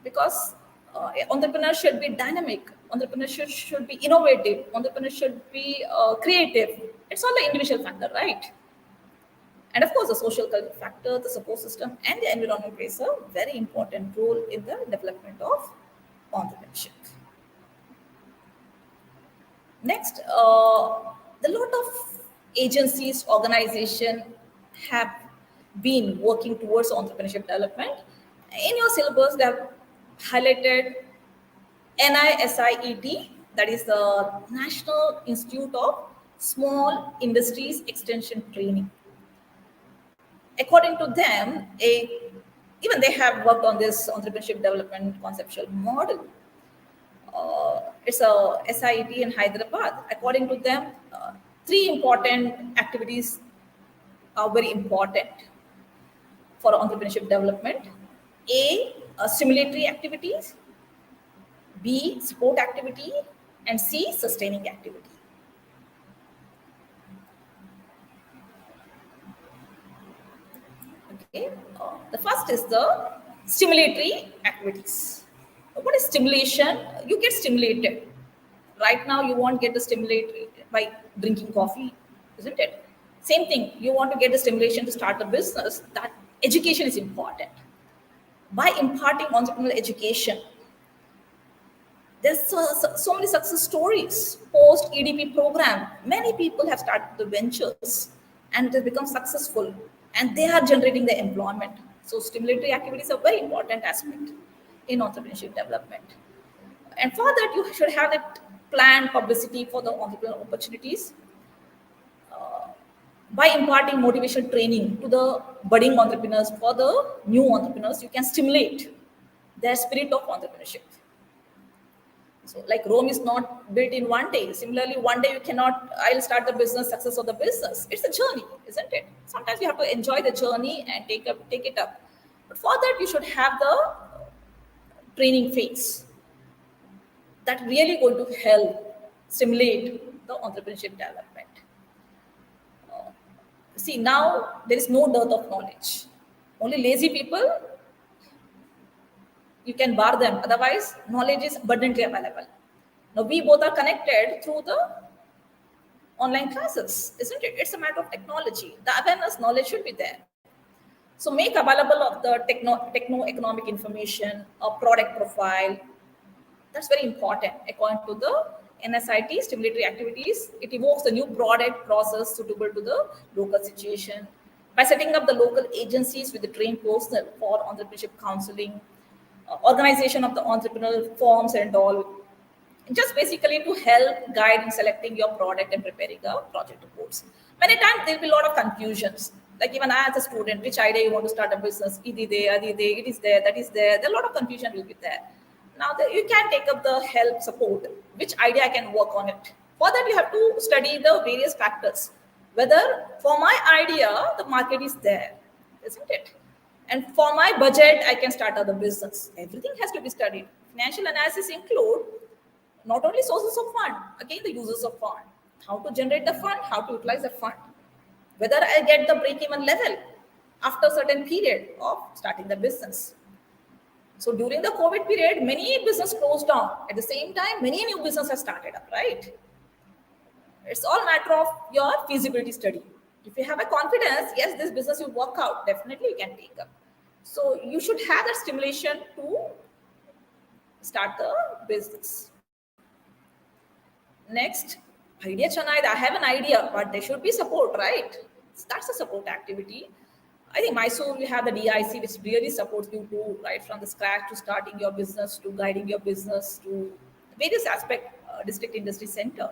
Because entrepreneur should be dynamic, entrepreneur should be innovative, entrepreneur should be creative. It's all the individual factor, right? And of course, the social factor, the support system, and the environment plays a very important role in the development of entrepreneurship. Next, a lot of agencies, organizations have been working towards entrepreneurship development. In your syllabus, they have highlighted NISIET, that is the National Institute of Small Industries Extension Training. According to them, even they have worked on this entrepreneurship development conceptual model. It's a SIET in Hyderabad. According to them, three important activities are very important for entrepreneurship development. A, stimulatory activities. B, support activity. And C, sustaining activity. Okay. The first is the stimulatory activities. What is stimulation? You get stimulated. Right now, you won't get the stimulatory by drinking coffee, isn't it? Same thing. You want to get the stimulation to start a business. That education is important. By imparting entrepreneurial education, there's so many success stories. Post EDP program, many people have started the ventures and it has become successful, and they are generating the employment. So stimulatory activities are a very important aspect in entrepreneurship development. And for that, you should have that planned publicity for the entrepreneurial opportunities. By imparting motivation training to the budding entrepreneurs, for the new entrepreneurs, you can stimulate their spirit of entrepreneurship. So like Rome is not built in one day. Similarly, one day you cannot, I'll start the business, success of the business. It's a journey, isn't it? Sometimes you have to enjoy the journey and take it up. But for that, you should have the training phase that really going to help stimulate the entrepreneurship development. See, now there is no dearth of knowledge. Only lazy people, you can bar them. Otherwise, knowledge is abundantly available. Now, we both are connected through the online classes, isn't it? It's a matter of technology. The awareness, knowledge should be there. So make available of the techno-economic information, a product profile. That's very important. According to the NSIT, stimulatory activities, it evokes a new product process suitable to the local situation. by setting up the local agencies with the trained personnel for entrepreneurship counseling, organization of the entrepreneurial forums and all, just basically to help guide in selecting your product and preparing a project reports. Many times there will be a lot of confusions. Like even I as a student, which idea you want to start a business? It is there, that is there. There a lot of confusion will be there. Now you can take up the help support. Which idea I can work on it? For that you have to study the various factors. Whether for my idea the market is there, isn't it? And for my budget I can start other business. Everything has to be studied. Financial analysis include not only sources of fund, again the uses of fund, how to generate the fund, how to utilize the fund, whether I get the break-even level after a certain period of starting the business. So during the COVID period, many business closed down. At the same time, many new businesses started up, right? It's all matter of your feasibility study. If you have a confidence, yes, this business will work out, definitely you can take up. So you should have that stimulation to start the business. Next, idea Chanaid, I have an idea, but there should be support, right? That's a support activity. I think Mysore, we have the DIC, which really supports you to right from the scratch to starting your business, to guiding your business, to various aspect, district industry center.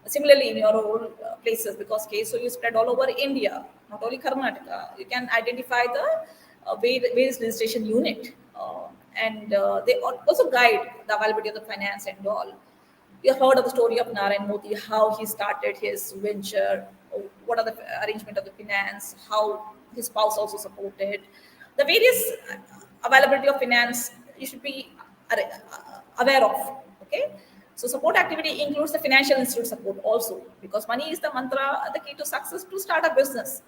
Similarly, in your own places, because case so you spread all over India, not only Karnataka, you can identify the various registration unit, and they also guide the availability of the finance and all. You have heard of the story of Narayan Modi, how he started his venture, what are the arrangement of the finance, how his spouse also supported. The various availability of finance you should be aware of. Okay, so support activity includes the financial institute support also, because money is the mantra, the key to success to start a business.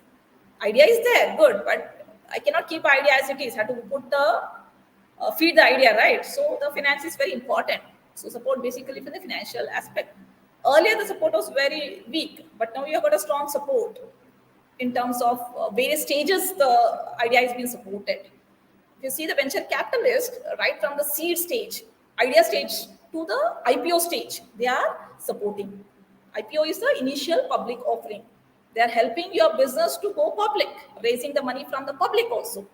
Idea is there, good, but I cannot keep idea as it is. I have to put the feed the idea, right? So the finance is very important. So support basically for the financial aspect. Earlier the support was very weak, but now you have got a strong support in terms of various stages the idea is being supported. If you see the venture capitalist, right from the seed stage, idea stage to the IPO stage, they are supporting. IPO is the initial public offering. They are helping your business to go public, raising the money from the public also.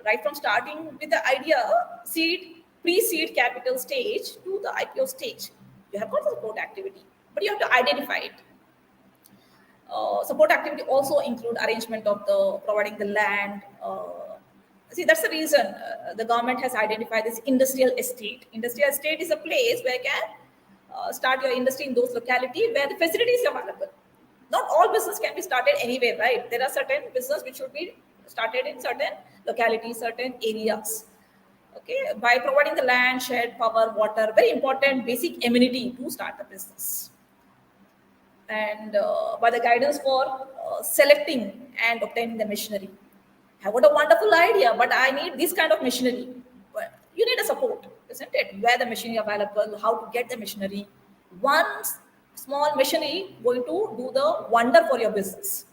Right from starting with the idea, seed, pre-seed capital stage to the IPO stage. You have got the support activity, but you have to identify it. Support activity also include arrangement of the providing the land. See, that's the reason the government has identified this industrial estate. Industrial estate is a place where you can start your industry in those localities where the facilities are available. Not all business can be started anywhere, right? There are certain business which should be started in certain localities, certain areas. Okay, by providing the land, shed, power, water, very important basic amenity to start a business. And by the guidance for selecting and obtaining the machinery. I've got a wonderful idea, but I need this kind of machinery. But you need a support, isn't it? Where the machinery available, how to get the machinery. One small machinery going to do the wonder for your business.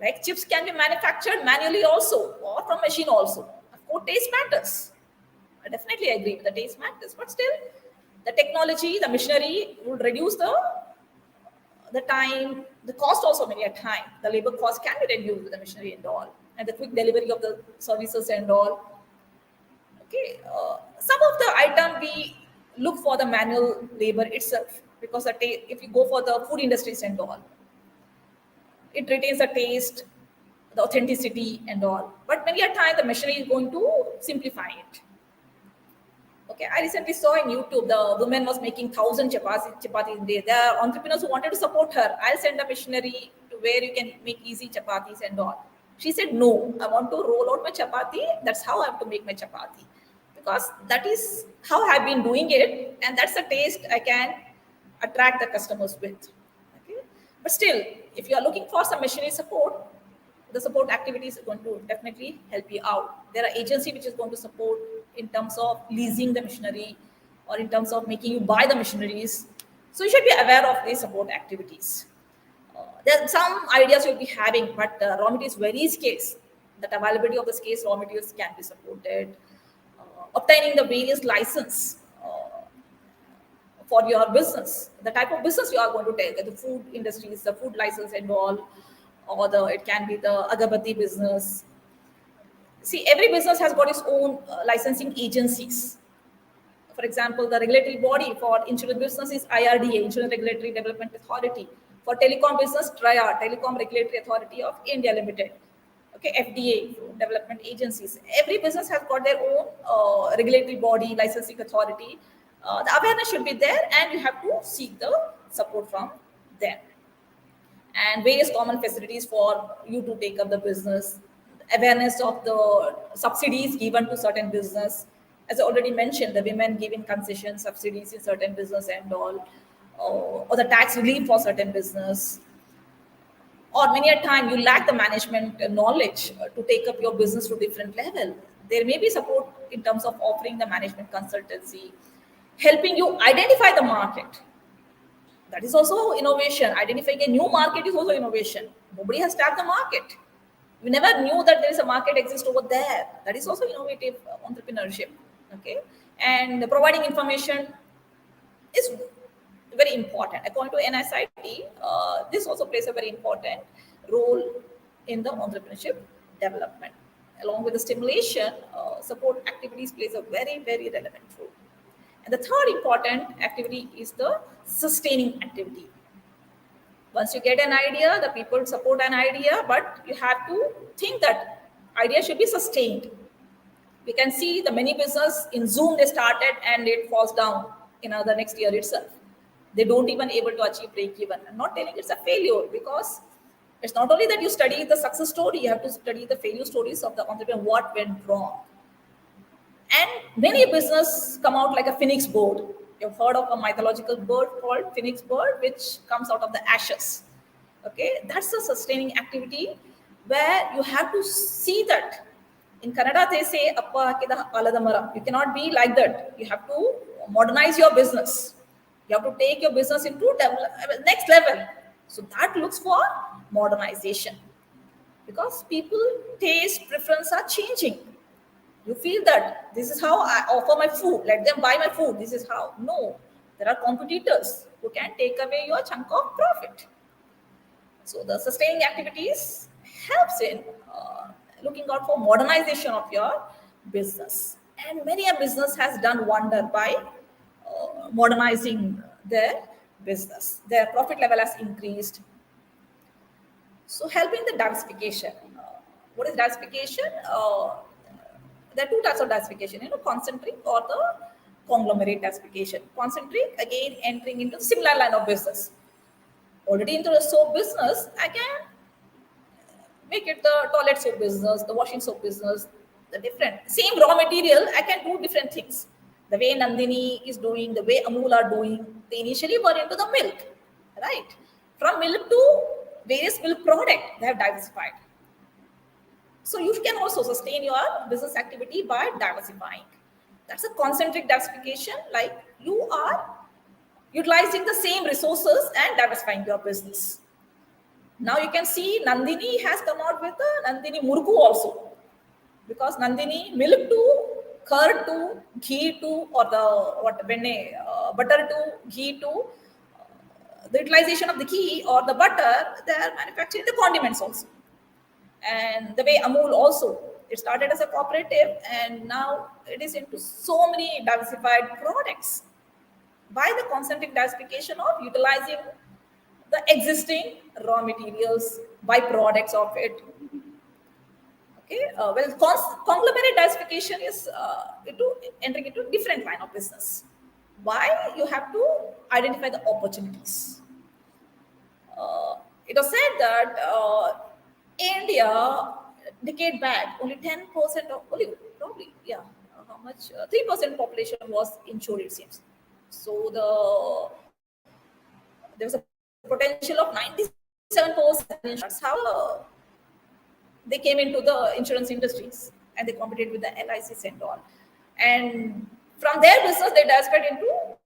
Like chips can be manufactured manually also, or from machine also. Of course, taste matters. I definitely agree with the taste matters, but still, the technology, the machinery would reduce the time, the cost also many a time. The labor cost can be reduced with the machinery and all, and the quick delivery of the services and all. Okay, some of the item we look for the manual labor itself, because if you go for the food industries and all, it retains the taste, the authenticity and all. But many a time the machinery is going to simplify it. Okay, I recently saw in YouTube the woman was making 1,000 chapatis a day. There are entrepreneurs who wanted to support her. I'll send a machinery to where you can make easy chapatis and all. She said, no, I want to roll out my chapati. That's how I have to make my chapati. Because that is how I've been doing it. And that's the taste I can attract the customers with. Okay? But still, if you are looking for some machinery support, the support activities are going to definitely help you out. There are agency which is going to support in terms of leasing the machinery or in terms of making you buy the machineries. So you should be aware of these support activities. There are some ideas you'll be having, but raw material is very scarce. That availability of the scarce raw materials can be supported. Obtaining the various license for your business, the type of business you are going to take, the food industries, the food license and all. or it can be the agabati business. See, every business has got its own licensing agencies. For example, the regulatory body for insurance business is IRDA, Insurance Regulatory Development Authority. For telecom business, TRIA, Telecom Regulatory Authority of India Limited. Okay, FDA, development agencies. Every business has got their own regulatory body, licensing authority. The awareness should be there, and you have to seek the support from them. And various common facilities for you to take up the business, awareness of the subsidies given to certain business. As I already mentioned, the women giving concession subsidies in certain business and all, or the tax relief for certain business. Or many a time you lack the management knowledge to take up your business to different level. There may be support in terms of offering the management consultancy, helping you identify the market. That is also innovation. Identifying a new market is also innovation. Nobody has tapped the market. We never knew that there is a market exists over there. That is also innovative entrepreneurship. Okay, and providing information is very important. According to NISIET, this also plays a very important role in the entrepreneurship development. Along with the stimulation, support activities plays a very, very relevant role. And the third important activity is the sustaining activity. Once you get an idea, the people support an idea, but you have to think that idea should be sustained. We can see the many business in Zoom they started and it falls down in the next year itself. They don't even able to achieve break even. I'm not telling it's a failure, because it's not only that you study the success story, you have to study the failure stories of the entrepreneur, what went wrong. And many business come out like a phoenix bird. You've heard of a mythological bird called phoenix bird, which comes out of the ashes. Okay, that's a sustaining activity where you have to see that. In Kannada, they say, "Appa hakida alada mara." You cannot be like that. You have to modernize your business. You have to take your business into next level. So that looks for modernization, because people taste preference are changing. You feel that this is how I offer my food, let them buy my food, this is how. No, there are competitors who can take away your chunk of profit. So the sustaining activities helps in looking out for modernization of your business. And many a business has done wonder by modernizing their business. Their profit level has increased. So helping the diversification. What is diversification? There are two types of diversification, concentric or the conglomerate diversification. Concentric, again, entering into similar line of business. Already into the soap business, I can make it the toilet soap business, the washing soap business, the different. Same raw material, I can do different things. The way Nandini is doing, the way Amul are doing, they initially were into the milk, right? From milk to various milk product, they have diversified. So you can also sustain your business activity by diversifying. That's a concentric diversification, like you are utilizing the same resources and diversifying your business. Now you can see Nandini has come out with a Nandini Murku also, because Nandini milk to, curd to, ghee to, or the butter to, ghee to, the utilization of the ghee or the butter, they are manufacturing the condiments also. And the way Amul also, it started as a cooperative and now it is into so many diversified products by the concentric diversification of utilizing the existing raw materials, byproducts of it. Okay, conglomerate diversification is entering into a different line of business. Why? You have to identify the opportunities. It was said that India, decade back, only 10% of, probably, yeah, how much? 3% population was insured, it seems. So there was a potential of 97%. That's how they came into the insurance industries and they competed with the LICs and all. And from their business, they diversified into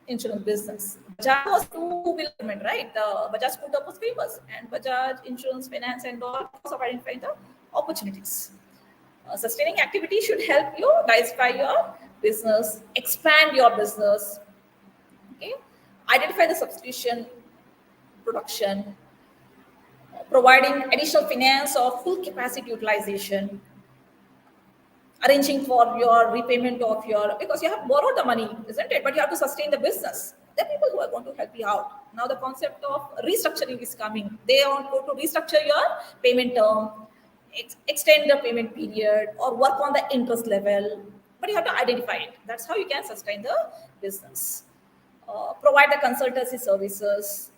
insurance business. Bajaj was two-wheeler, right? The Bajaj scooter was famous, and Bajaj insurance, finance, and all also identifying the opportunities. Sustaining activity should help you diversify your business, expand your business. Okay, identify the substitution production, providing additional finance or full capacity utilization, arranging for your repayment of your, because you have borrowed the money, isn't it? But you have to sustain the business. There are people who are going to help you out. Now the concept of restructuring is coming. They are going to restructure your payment term, extend the payment period, or work on the interest level. But you have to identify it. That's how you can sustain the business. Provide the consultancy services,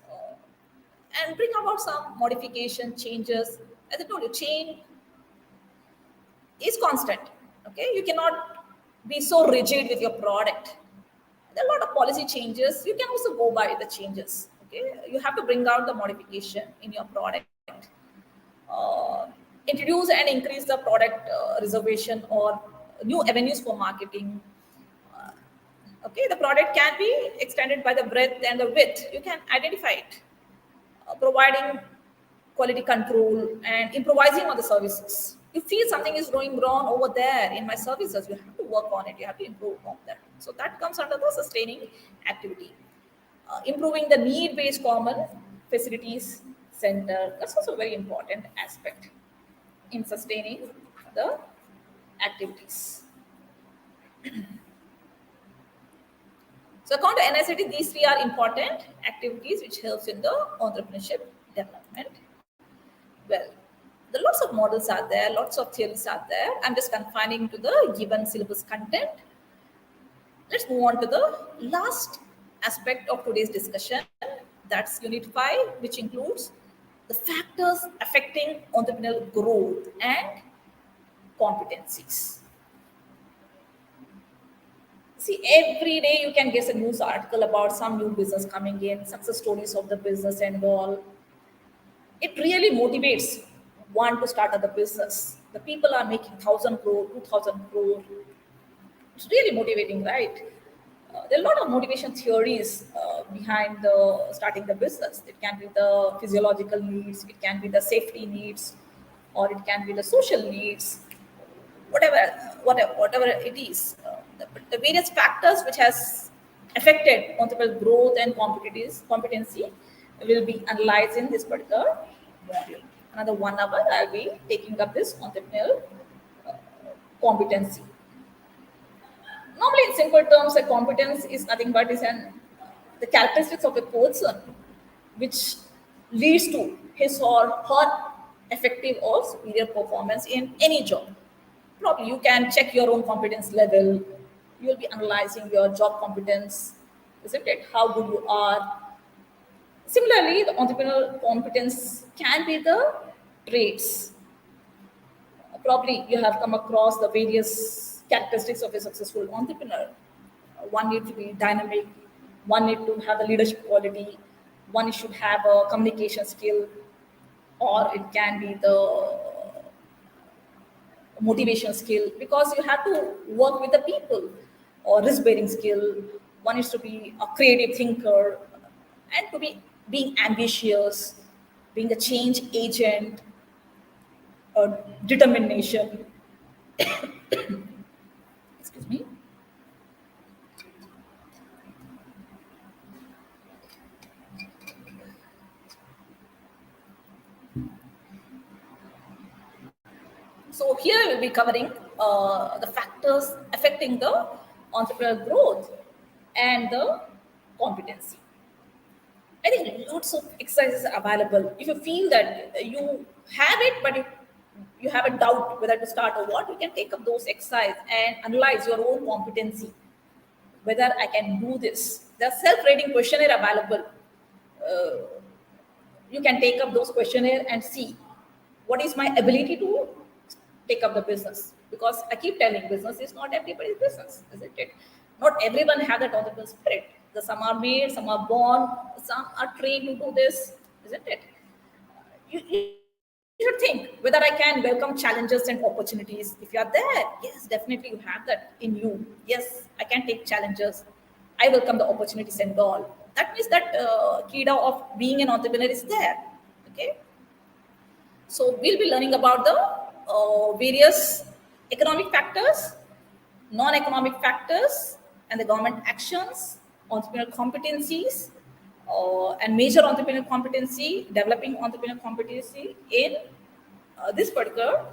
and bring about some modification changes. As I told you, change is constant. Okay, you cannot be so rigid with your product. There are a lot of policy changes. You can also go by the changes. Okay, you have to bring out the modification in your product. uh, Introduce and increase the product reservation or new avenues for marketing. Okay, the product can be extended by the breadth and the width. You can identify it. Providing quality control and improvising on the services. You feel something is going wrong over there in my services, you have to work on it, you have to improve on that. So that comes under the sustaining activity. Improving the need-based common facilities center, that's also a very important aspect in sustaining the activities. So according to NISIET, these three are important activities which helps in the entrepreneurship development. Well, the lots of models are there, lots of theories are there. I'm just confining to the given syllabus content. Let's move on to the last aspect of today's discussion. That's Unit 5, which includes the factors affecting entrepreneurial growth and competencies. See, every day you can get a news article about some new business coming in, success stories of the business and all. It really motivates one to start at the business. The people are making 1,000 crore, 2,000 crore. It's really motivating, right? There are a lot of motivation theories behind the starting the business. It can be the physiological needs, it can be the safety needs, or it can be the social needs, whatever it is. The various factors which has affected entrepreneurial growth and competency will be analyzed in this particular module. Another 1 hour, I'll be taking up this entrepreneurial competency. Normally, in simple terms, a competence is nothing but is the characteristics of a person which leads to his or her effective or superior performance in any job. Probably you can check your own competence level. You'll be analyzing your job competence, isn't it? How good you are. Similarly, the entrepreneurial competence can be the traits. Probably you have come across the various characteristics of a successful entrepreneur. One need to be dynamic, one need to have the leadership quality, one should have a communication skill, or it can be the motivation skill, because you have to work with the people, or risk bearing skill. One is to be a creative thinker, and to be being ambitious, being a change agent, determination. Excuse me. So here we'll be covering the factors affecting the entrepreneurial growth and the competency. I think lots of exercises are available. If you feel that you have it, but you have a doubt whether to start or what, you can take up those exercises and analyze your own competency, whether I can do this. There's self-rating questionnaire available. You can take up those questionnaire and see what is my ability to take up the business. Because I keep telling, business is not everybody's business, isn't it? Not everyone have that entrepreneurial spirit. Some are made, some are born, some are trained to do this, isn't it? You should think whether I can welcome challenges and opportunities. If you are there, yes, definitely you have that in you. Yes, I can take challenges. I welcome the opportunities and all. That means that key of being an entrepreneur is there. Okay. So we'll be learning about the various economic factors, non-economic factors, and the government actions, entrepreneurial competencies, And major entrepreneurial competency, developing entrepreneurial competency in this particular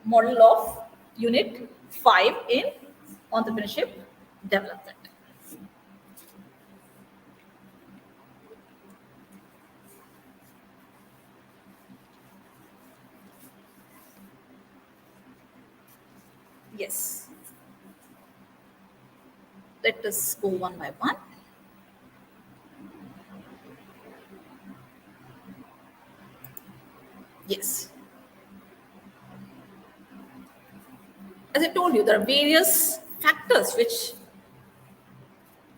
model of unit 5 in entrepreneurship development. Yes. Let us go one by one. Yes. As I told you, there are various factors which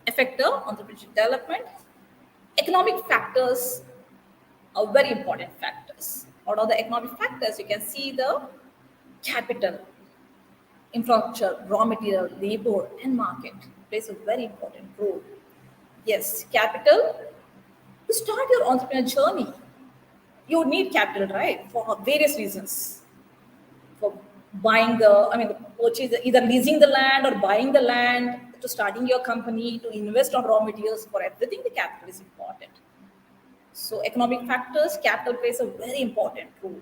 affect the entrepreneurship development. Economic factors are very important factors. What are the economic factors? You can see the capital, infrastructure, raw material, labor, and market plays a very important role. Yes, capital. To start your entrepreneurial journey, you need capital, right? For various reasons. For buying purchase, either leasing the land or buying the land, to starting your company, to invest on raw materials, for everything, the capital is important. So economic factors, capital plays a very important role.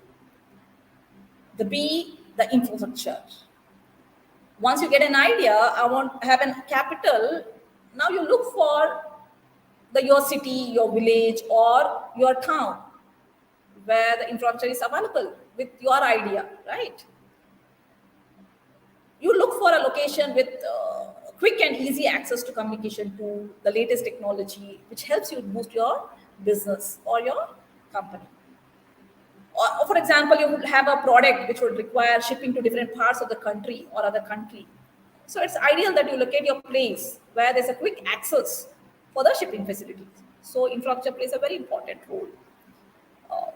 The B, the infrastructure. Once you get an idea, I want to have a capital. Now you look for your city, your village, or your town where the infrastructure is available with your idea, right? You look for a location with quick and easy access to communication to the latest technology, which helps you boost your business or your company. Or for example, you would have a product which would require shipping to different parts of the country or other country. So it's ideal that you locate your place where there's a quick access for the shipping facilities. So infrastructure plays a very important role.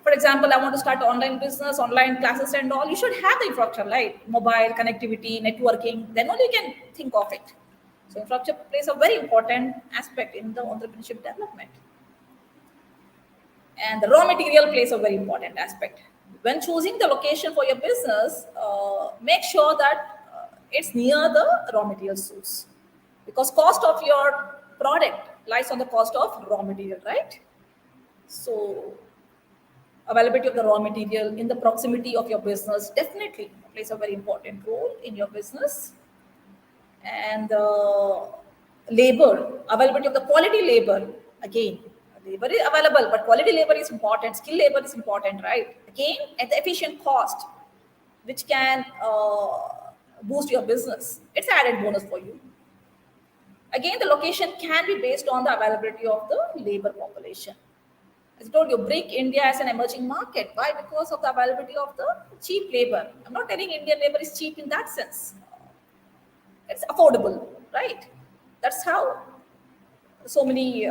For example, I want to start online business, online classes and all. You should have the infrastructure, right? Mobile connectivity, networking. Then only you can think of it. So infrastructure plays a very important aspect in the entrepreneurship development. And the raw material plays a very important aspect. When choosing the location for your business, make sure that it's near the raw material source, because cost of your product lies on the cost of raw material, right? So availability of the raw material in the proximity of your business definitely plays a very important role in your business. And labor, availability of the quality labor, again, labor is available, but quality labor is important, skill labor is important, right? Again, at the efficient cost, which can boost your business, it's an added bonus for you. Again, the location can be based on the availability of the labor population. As I told you, break India as an emerging market. Why? Because of the availability of the cheap labor. I'm not telling Indian labor is cheap in that sense. It's affordable, right? That's how so many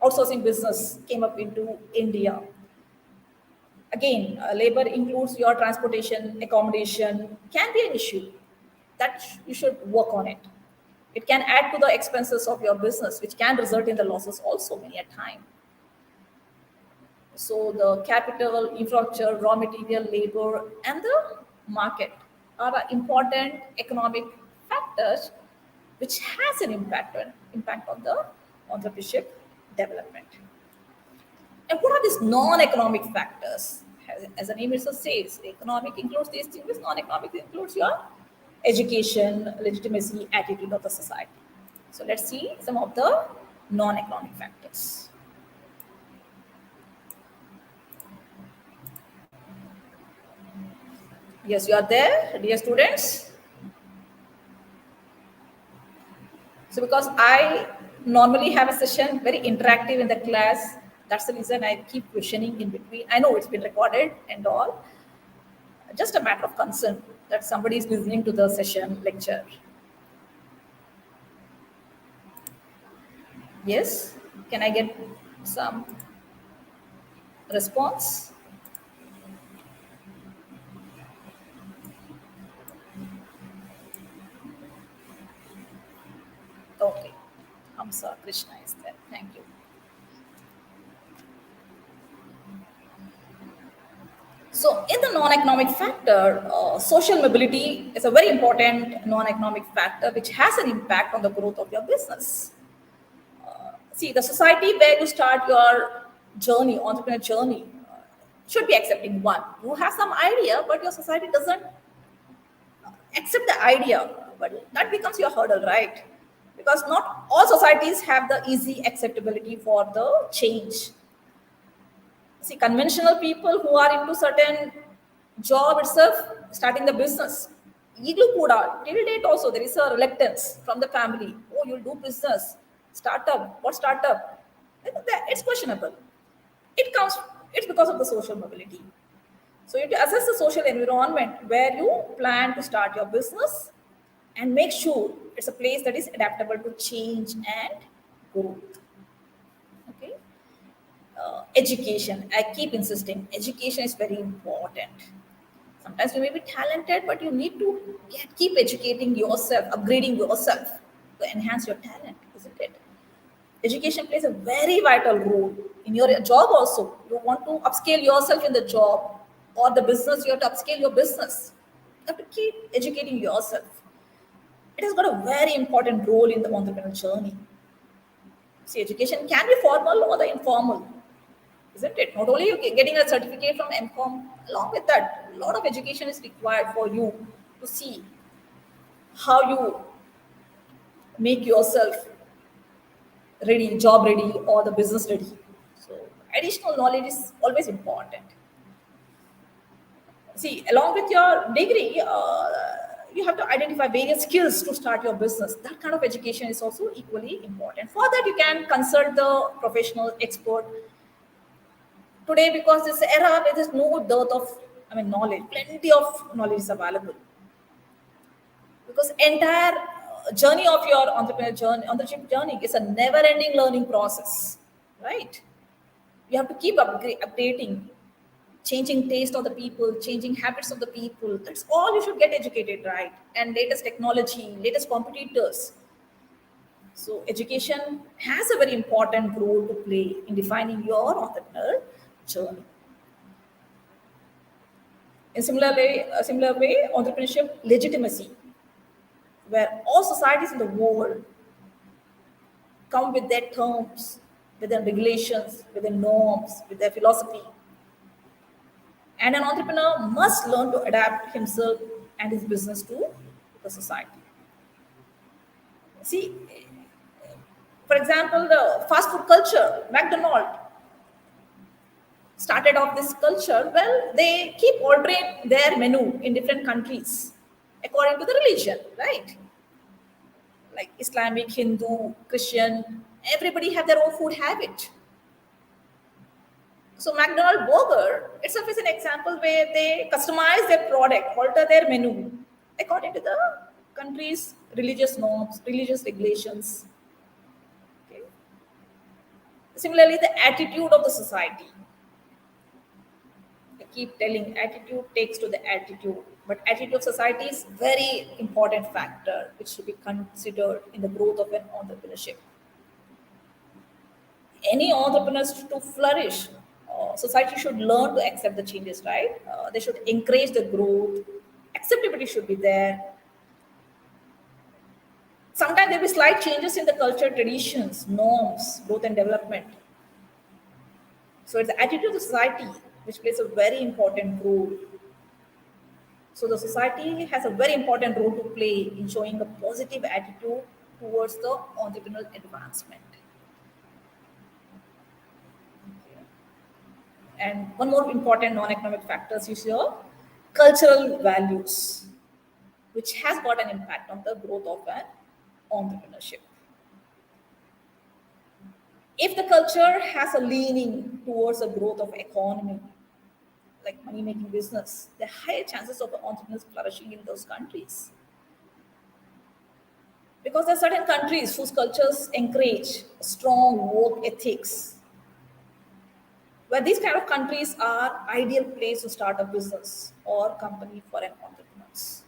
outsourcing business came up into India. Again, labor includes your transportation, accommodation, can be an issue that you should work on it. It can add to the expenses of your business, which can result in the losses also many a time. So the capital, infrastructure, raw material, labor, and the market are important economic factors which has an impact on the entrepreneurship development. And what are these non-economic factors? As the name itself says, economic includes these things, non-economic includes your education, legitimacy, attitude of the society. So let's see some of the non-economic factors. Yes, you are there, dear students. So because I normally have a session very interactive in the class, that's the reason I keep questioning in between. I know it's been recorded and all. Just a matter of concern that somebody is listening to the session lecture. Yes, can I get some response? Okay, Hamsa Krishna is there. Thank you. So, in the non-economic factor, social mobility is a very important non-economic factor which has an impact on the growth of your business. See, the society where you start your journey, entrepreneur journey, should be accepting one. You have some idea, but your society doesn't accept the idea, but that becomes your hurdle, right? Because not all societies have the easy acceptability for the change. See, conventional people who are into certain job itself, starting the business, ಈಗಲೂ ಕೂಡ till date also there is a reluctance from the family. Oh, you'll do business, startup, what startup? It's questionable. It comes, it's because of the social mobility. So you have to assess the social environment where you plan to start your business and make sure it's a place that is adaptable to change and growth. Okay. Education. I keep insisting, education is very important. Sometimes you may be talented, but you need to keep educating yourself, upgrading yourself to enhance your talent, isn't it? Education plays a very vital role in your job also. You want to upscale yourself in the job or the business, you have to upscale your business. You have to keep educating yourself. It has got a very important role in the entrepreneurial journey. See, education can be formal or the informal, isn't it? Not only you getting a certificate from MCOM, along with that, a lot of education is required for you to see how you make yourself ready, job ready, or the business ready. So, additional knowledge is always important. See, along with your degree, you have to identify various skills to start your business. That kind of education is also equally important. For that, you can consult the professional expert today, because this era where there's no dearth of, knowledge, plenty of knowledge is available, because entire journey of your entrepreneurship journey is a never ending learning process, right? You have to keep updating, changing taste of the people, changing habits of the people. That's all you should get educated, right? And latest technology, latest competitors. So education has a very important role to play in defining your entrepreneurial journey. In similar way, entrepreneurship legitimacy, where all societies in the world come with their terms, with their regulations, with their norms, with their philosophy. And an entrepreneur must learn to adapt himself and his business to the society. See, for example, the fast food culture, McDonald's started off this culture. Well, they keep altering their menu in different countries according to the religion, right? Like Islamic, Hindu, Christian, everybody have their own food habit. So McDonald's burger itself is an example where they customize their product, alter their menu according to the country's religious norms, religious regulations. Okay. Similarly, the attitude of the society. I keep telling, attitude takes to the attitude, but attitude of society is very important factor which should be considered in the growth of an entrepreneurship. Any entrepreneurs to flourish, society should learn to accept the changes, right? They should encourage the growth. Acceptability should be there. Sometimes there will be slight changes in the culture, traditions, norms, growth and development. So it's the attitude of the society which plays a very important role. So the society has a very important role to play in showing a positive attitude towards the entrepreneurial advancement. And one more important non-economic factors is your cultural values, which has got an impact on the growth of an entrepreneurship. If the culture has a leaning towards the growth of economy, like money-making business, there are higher chances of entrepreneurs flourishing in those countries. Because there are certain countries whose cultures encourage strong work ethics, where these kind of countries are ideal place to start a business or company for an entrepreneurs.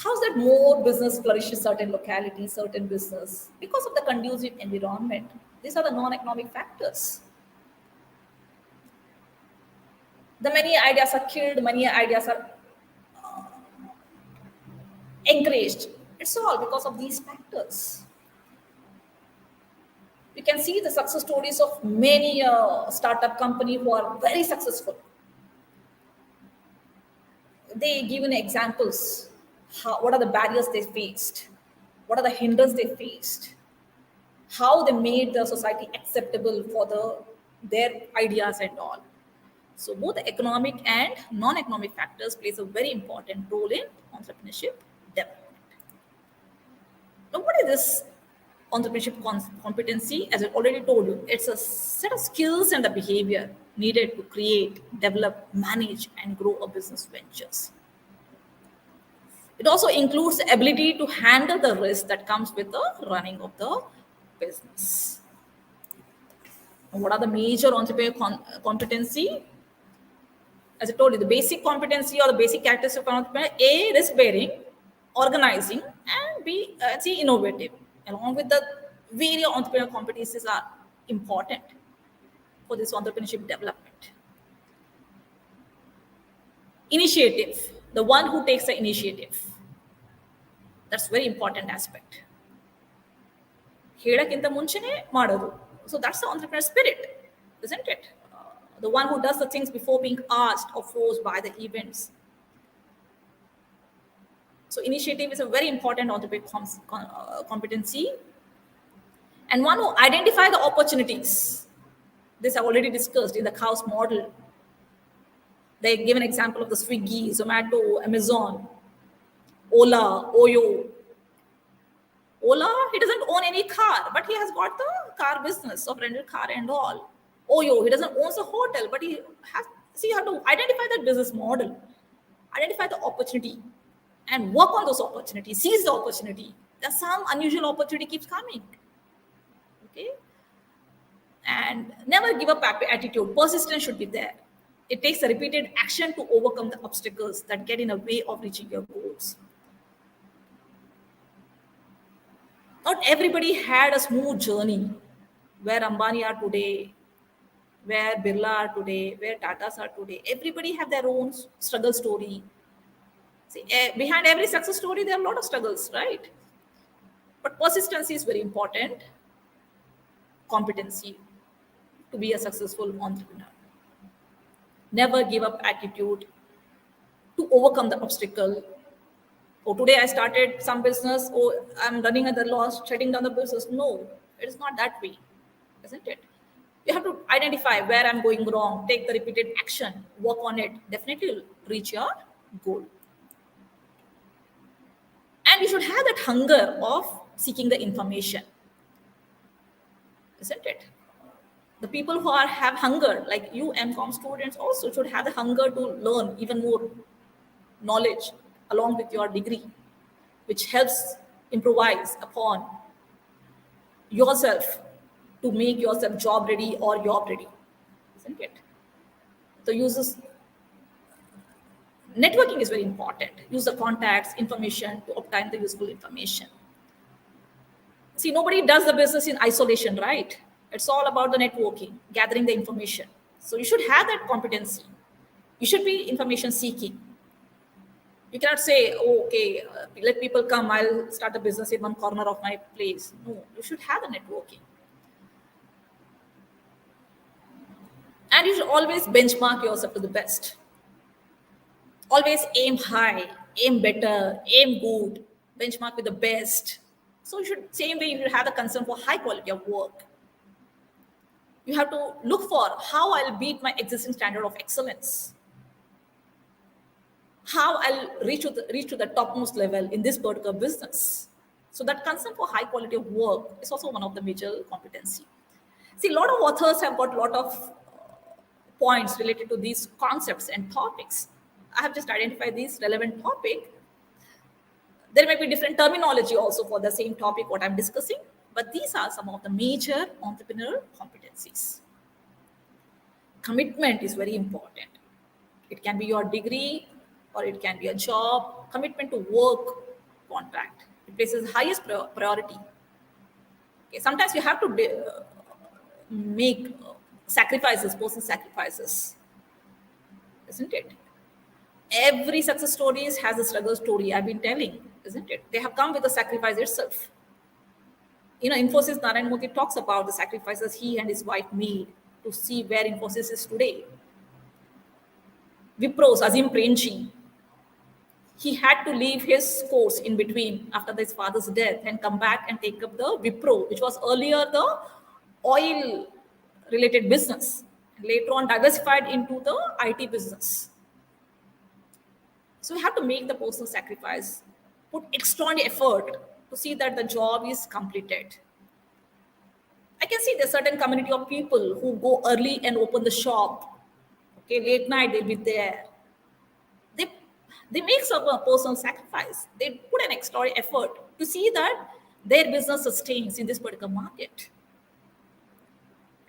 How's that more business flourishes certain localities, certain business? Because of the conducive environment. These are the non-economic factors. The many ideas are killed, many ideas are encouraged. It's all because of these factors. You can see the success stories of many startup company who are very successful. They give an examples, what are the barriers they faced, what are the hindrances they faced, how they made the society acceptable for their ideas and all. So both the economic and non-economic factors plays a very important role in entrepreneurship development. Now, what is this entrepreneurship competency? As I already told you, it's a set of skills and the behavior needed to create, develop, manage, and grow a business ventures. It also includes the ability to handle the risk that comes with the running of the business. And what are the major entrepreneurial competency? As I told you, the basic competency or the basic characteristics of an entrepreneur: A, risk bearing, organizing, and B, C, innovative. Along with the various entrepreneurial competencies are important for this entrepreneurship development. Initiative, the one who takes the initiative. That's very important aspect. ಹೇಳಕ್ಕಿಂತ ಮುಂಚೆನೇ ಮಾಡೋದು. So that's the entrepreneur spirit, isn't it? The one who does the things before being asked or forced by the events. So initiative is a very important entrepreneurial competency. And one who identify the opportunities. This I've already discussed in the Chaos model. They give an example of the Swiggy, Zomato, Amazon, Ola, Oyo. Ola, he doesn't own any car, but he has got the car business of rental car and all. Oyo, he doesn't own a hotel, but he has, see, you have to identify that business model, identify the opportunity, and work on those opportunities, seize the opportunity. There's some unusual opportunity keeps coming. Okay? And never give up attitude. Persistence should be there. It takes a repeated action to overcome the obstacles that get in the way of reaching your goals. Not everybody had a smooth journey where Ambani are today, where Birla are today, where Tatas are today. Everybody have their own struggle story. See, behind every success story, there are a lot of struggles, right? But persistence is very important competency to be a successful entrepreneur. Never give up attitude to overcome the obstacle. Oh, today I started some business. Oh, I'm running at the loss, shutting down the business. No, it is not that way, isn't it? You have to identify where I'm going wrong, take the repeated action, work on it. Definitely you'll reach your goal. And you should have that hunger of seeking the information, isn't it? The people who have hunger, like you MCOM students, also should have the hunger to learn even more knowledge along with your degree, which helps improvise upon yourself to make yourself job ready or job ready, isn't it? The users networking is very important. Use the contacts, information to obtain the useful information. See, nobody does the business in isolation, right? It's all about the networking, gathering the information. So you should have that competency. You should be information seeking. You cannot say, oh, okay, let people come, I'll start a business in one corner of my place. No, you should have the networking. And you should always benchmark yourself to the best. Always aim high, aim better, aim good, benchmark with the best. So you should, same way, you should have the concern for high quality of work. You have to look for how I'll beat my existing standard of excellence, how I'll reach to the topmost level in this particular business. So that concern for high quality of work is also one of the major competency. See, a lot of authors have got a lot of points related to these concepts and topics. I have just identified these relevant topic. There may be different terminology also for the same topic what I'm discussing, but these are some of the major entrepreneurial competencies. Commitment is very important. It can be your degree or it can be a job. Commitment to work contract. It places highest priority. Okay, sometimes you have to make sacrifices, personal sacrifices, isn't it? Every success stories has a struggle story I've been telling, isn't it? They have come with a sacrifice itself. Infosys Narayan Murthy talks about the sacrifices he and his wife made to see where Infosys is today. Wipro's Azim Premji, he had to leave his course in between after his father's death and come back and take up the Wipro, which was earlier the oil related business, and later on diversified into the IT business. So we have to make the personal sacrifice, put extraordinary effort to see that the job is completed. I can see there's certain community of people who go early and open the shop. Okay, late night they'll be there. They they make some personal sacrifice. They put an extraordinary effort to see that their business sustains in this particular market.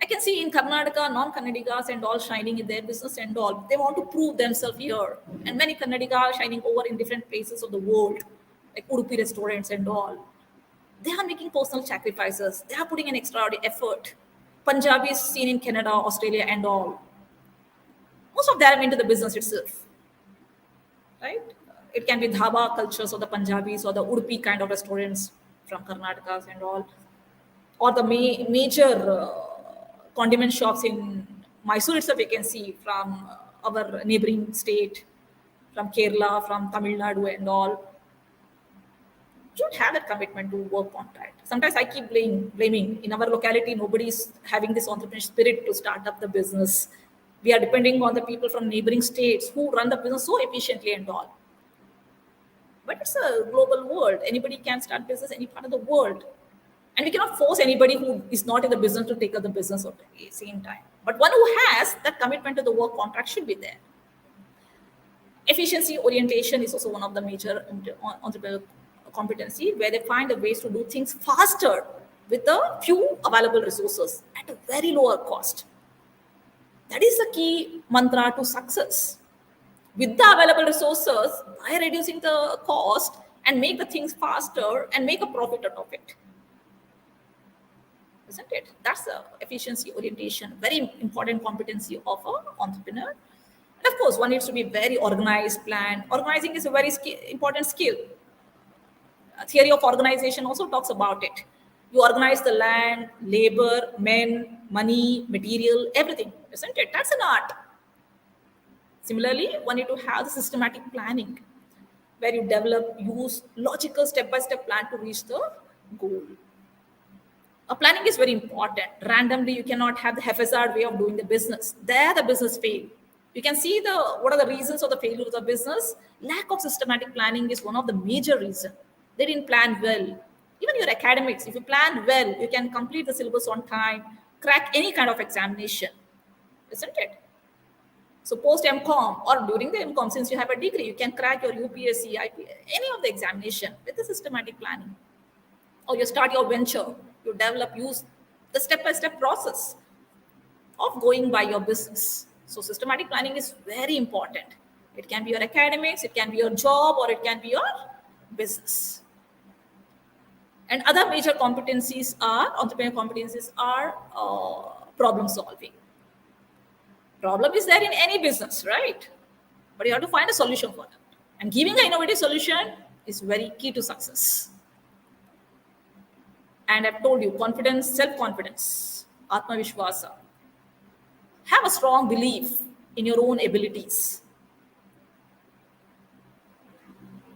I can see in Karnataka, non-Kannadigas and all shining in their business and all. They want to prove themselves here. And many Kannadigas are shining over in different places of the world, like Udupi restaurants and all. They are making personal sacrifices. They are putting an extraordinary effort. Punjabis seen in Canada, Australia and all. Most of them into the business itself, right? It can be dhaba cultures or the Punjabis or the Udupi kind of restaurants from Karnataka and all, or the major condiment shops in Mysore itself. We can see from our neighboring state, from Kerala, from Tamil Nadu and all. You don't have that commitment to work on that. Sometimes I keep blaming in our locality, nobody is having this entrepreneurial spirit to start up the business. We are depending on the people from neighboring states who run the business so efficiently and all. But it's a global world. Anybody can start business any part of the world. And we cannot force anybody who is not in the business to take up the business at the same time. But one who has that commitment to the work contract should be there. Efficiency orientation is also one of the major entrepreneurial competency, where they find the ways to do things faster with a few available resources at a very lower cost. That is the key mantra to success. With the available resources, by reducing the cost and make the things faster and make a profit out of it. Isn't it? That's the efficiency orientation, very important competency of an entrepreneur. And of course, one needs to be very organized, planned. Organizing is a very important skill. Theory of organization also talks about it. You organize the land, labor, men, money, material, everything, isn't it? That's an art. Similarly, one need to have the systematic planning, where you develop, use logical step-by-step plan to reach the goal. Planning is very important. Randomly, you cannot have the haphazard way of doing the business. There, the business fail. You can see what are the reasons of the failure of the business. Lack of systematic planning is one of the major reasons. They didn't plan well. Even your academics, if you plan well, you can complete the syllabus on time, crack any kind of examination, isn't it? So post MCOM or during the MCOM, since you have a degree, you can crack your UPSC, IP, any of the examination with the systematic planning. Or you start your venture, you develop, use the step-by-step process of going by your business. So systematic planning is very important. It can be your academics, it can be your job, or it can be your business. And other major competencies are, entrepreneurial competencies are problem solving. Problem is there in any business, right? But you have to find a solution for that. And giving an innovative solution is very key to success. And I've told you, confidence, self-confidence, Atma Vishwasa. Have a strong belief in your own abilities.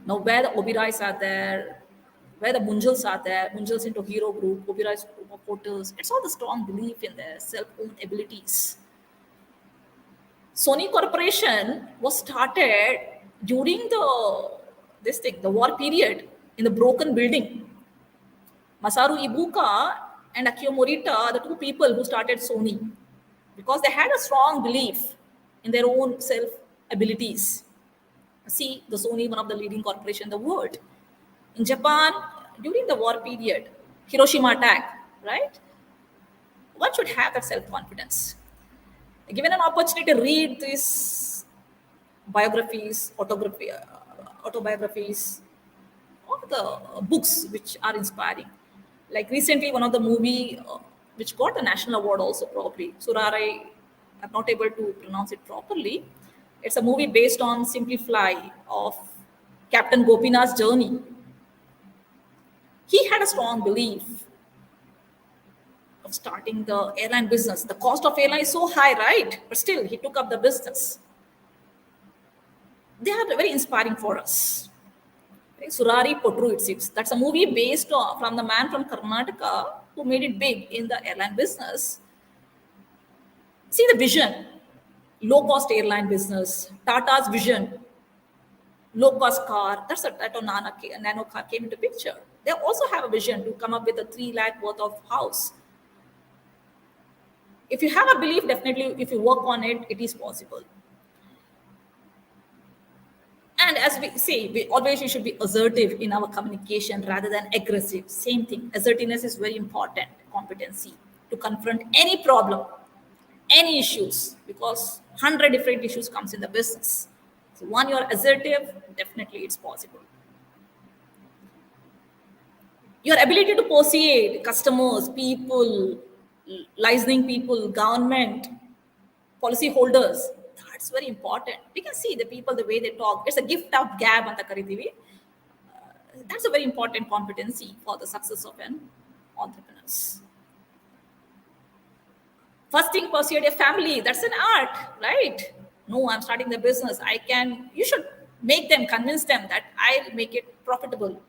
Now, where the Oberais are there, where the Munjals are there, Munjals into Hero Group, Oberais Group of Hotels, it's all the strong belief in their self-owned abilities. Sony Corporation was started during the war period in the broken building. Masaru Ibuka and Akio Morita are the two people who started Sony because they had a strong belief in their own self abilities. See, the Sony, one of the leading corporations in the world. In Japan, during the war period, Hiroshima attack, right? One should have that self-confidence. Given an opportunity to read these biographies, autobiographies, or the books which are inspiring. Like recently, one of the movie which got a national award also probably, Surarai, I'm not able to pronounce it properly. It's a movie based on Simply Fly of Captain Gopinath's journey. He had a strong belief of starting the airline business. The cost of airline is so high, right? But still, he took up the business. They are very inspiring for us. Surari Potru, it seems. That's a movie based on from the man from Karnataka who made it big in the airline business. See the vision, low cost airline business, Tata's vision, low cost car. That's a Tata Nano car came into picture. They also have a vision to come up with a 3 lakh worth of house. If you have a belief, definitely, if you work on it, it is possible. And as we say, we should be assertive in our communication rather than aggressive. Same thing. Assertiveness is very important competency to confront any problem, any issues, because 100 different issues comes in the business. So one, you're assertive, definitely it's possible. Your ability to persuade customers, people, licensing people, government, policy holders, that's very important. We can see the people, the way they talk. It's a gift of gab anta karidivi. That's a very important competency for the success of an entrepreneurs. First thing, persuade your family. That's an art, right? No, I'm starting the business. You should make them, convince them that I'll make it profitable.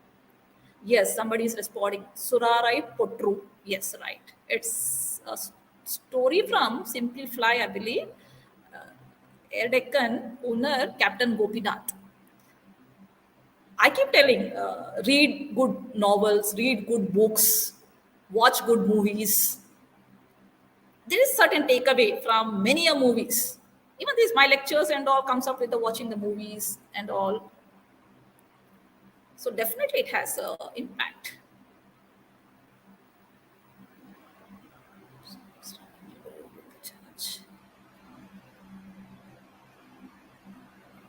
Yes, somebody is responding. Surarai Potru. Yes, right. It's a story from Simply Fly, I believe. Air Deccan owner, Captain Gopinath. I keep telling, read good novels, read good books, watch good movies. There is certain takeaway from many a movies. Even these my lectures and all comes up with the watching the movies and all. So definitely it has impact.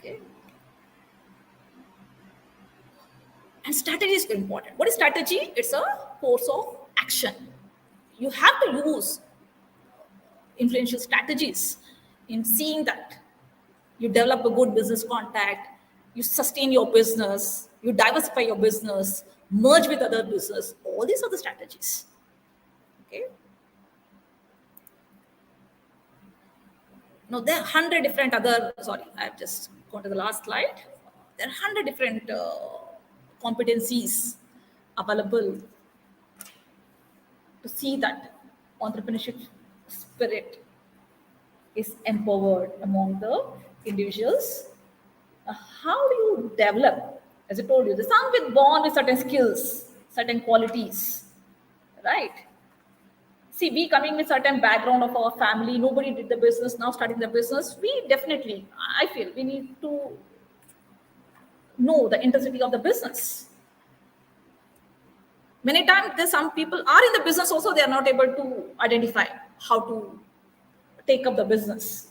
Okay. And strategy is very important. What is strategy? It's a course of action. You have to use influential strategies in seeing that you develop a good business contact, you sustain your business, you diversify your business, merge with other business. All these are the strategies. Okay. Now there are 100 different other. Sorry, I've just gone to the last slide. There are 100 different competencies available to see that entrepreneurship spirit is empowered among the individuals. How do you develop? As I told you, the some with born with certain skills, certain qualities, right? See, we coming with certain background of our family, nobody did the business, now starting the business. We definitely, I feel, we need to know the intensity of the business. Many times, there's some people are in the business also, they are not able to identify how to take up the business.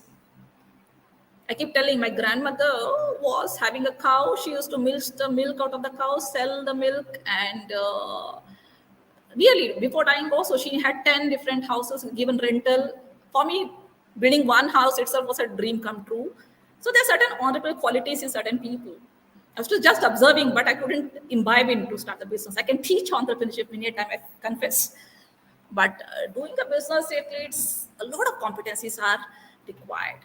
I keep telling my grandmother was having a cow. She used to milk the milk out of the cow, sell the milk, and really, before dying also, she had 10 different houses given rental. For me, building one house itself was a dream come true. So there are certain honorable qualities in certain people. I was just observing, but I couldn't imbibe in to start the business. I can teach entrepreneurship many a time, I confess. But doing the business, it's a lot of competencies are required.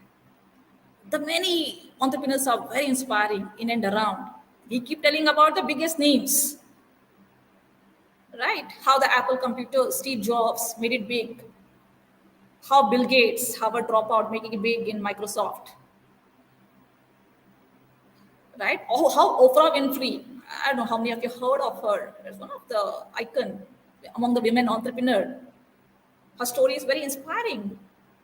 The many entrepreneurs are very inspiring in and around. We keep telling about the biggest names, right? How the Apple computer, Steve Jobs made it big. How Bill Gates, Harvard dropout, making it big in Microsoft, right? Oh, how Oprah Winfrey, I don't know how many of you heard of her. She's one of the icon among the women entrepreneur. Her story is very inspiring.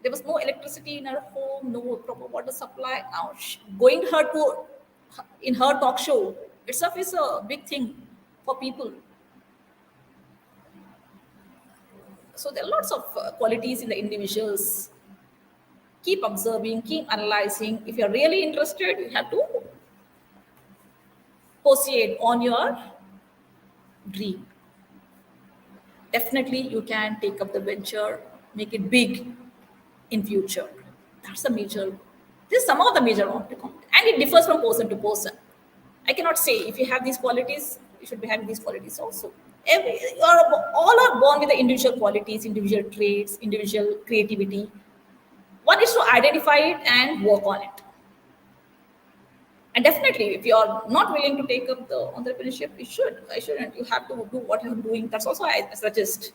There was no electricity in her home, no proper water supply. Now, going her to in her talk show itself is a big thing for people. So there are lots of qualities in the individuals. Keep observing, keep analyzing. If you're really interested, you have to proceed on your dream. Definitely, you can take up the venture, make it big in future. That's the major. This is some of the major outcome, and it differs from person to person. I cannot say if you have these qualities, you should be having these qualities also. All are born with the individual qualities, individual traits, individual creativity. One is to identify it and work on it. And definitely, if you are not willing to take up the entrepreneurship, you should. I shouldn't. You have to do what you're doing. That's also I suggest.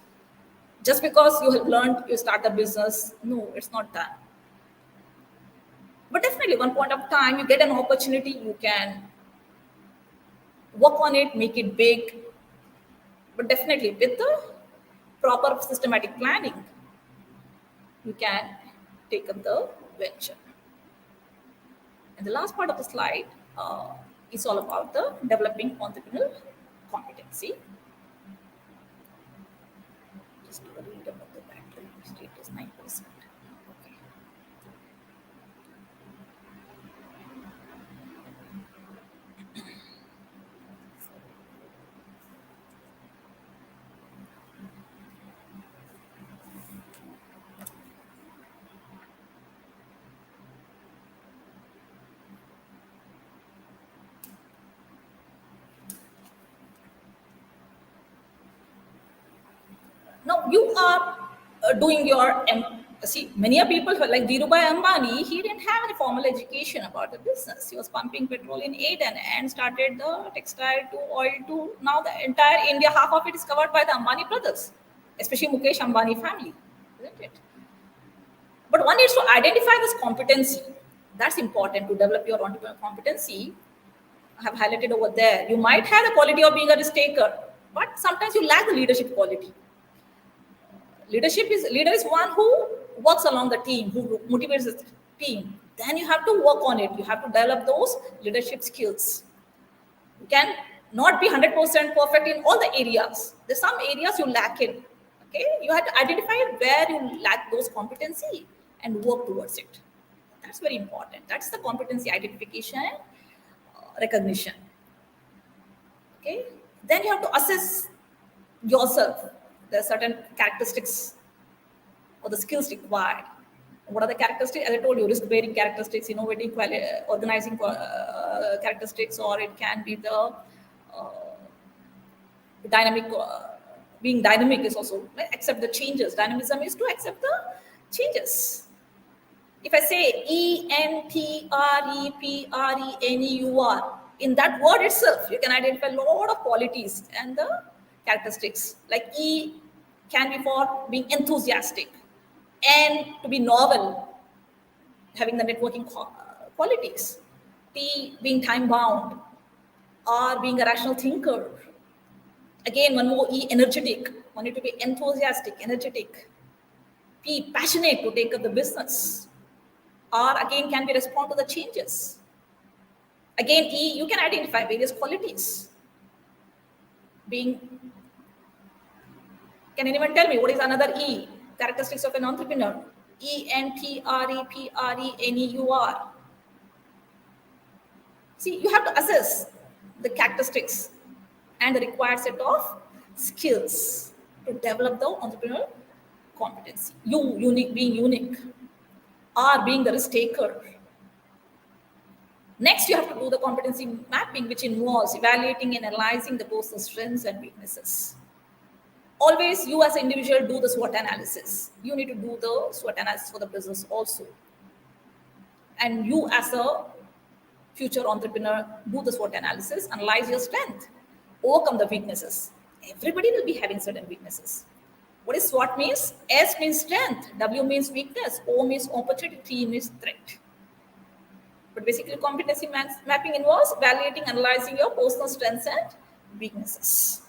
Just because you have learned, you start a business. No, it's not that. But definitely, one point of time, you get an opportunity, you can work on it, make it big. But definitely, with the proper systematic planning, you can take up the venture. And the last part of the slide is all about the developing entrepreneurial competency. Just to read about the battery status 9%. Okay. Now you are doing your see many a people like Dhirubhai Ambani, he didn't have any formal education about the business. He was pumping petrol in Aden and started the textile to oil to now the entire India, half of it is covered by the Ambani brothers, especially Mukesh Ambani family, isn't it? But one needs to identify this competency. That's important to develop your entrepreneurial competency. I have highlighted over there. You might have the quality of being a risk taker, but sometimes you lack the leadership quality. Leader is one who works along the team, who motivates the team. Then you have to work on it. You have to develop those leadership skills. You can not be 100% perfect in all the areas. There's some areas you lack in. Okay, you have to identify where you lack those competency and work towards it. That's very important. That's the competency identification, recognition. Okay, then you have to assess yourself. There are certain characteristics or the skills required. What are the characteristics? As I told you, risk-bearing characteristics, innovative, organizing characteristics, or it can be the dynamic. Being dynamic is also accept the changes. Dynamism is to accept the changes. If I say entrepreneur, in that word itself, you can identify a lot of qualities and the characteristics. Like E can be for being enthusiastic, N to be novel, having the networking qualities, T being time bound, R being a rational thinker. Again, one more E, energetic. One need to be enthusiastic, energetic. P, passionate to take up the business. R again can be respond to the changes. Again, E, you can identify various qualities. Being, can anyone tell me what is another E? Characteristics of an entrepreneur. Entrepreneur. See, you have to assess the characteristics and the required set of skills to develop the entrepreneurial competency. Being unique. R, being the risk taker. Next, you have to do the competency mapping, which involves evaluating and analyzing the person's strengths and weaknesses. Always, you as an individual do the SWOT analysis. You need to do the SWOT analysis for the business also. And you as a future entrepreneur, do the SWOT analysis, analyze your strength, overcome the weaknesses. Everybody will be having certain weaknesses. What is SWOT means? S means strength, W means weakness, O means opportunity, T means threat. But basically, competency mapping involves evaluating, analyzing your personal strengths and weaknesses.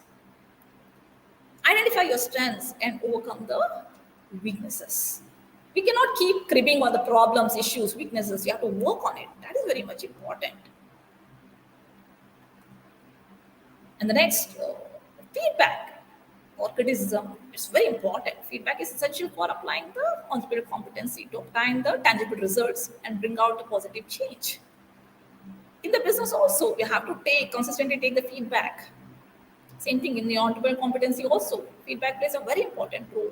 Identify your strengths and overcome the weaknesses. We cannot keep cribbing on the problems, issues, weaknesses. You have to work on it. That is very much important. And the next, feedback or criticism. It's very important. Feedback is essential for applying the entrepreneurial competency to obtain the tangible results and bring out a positive change. In the business also, you have to consistently take the feedback. Same thing in the entrepreneurial competency also. Feedback plays a very important role.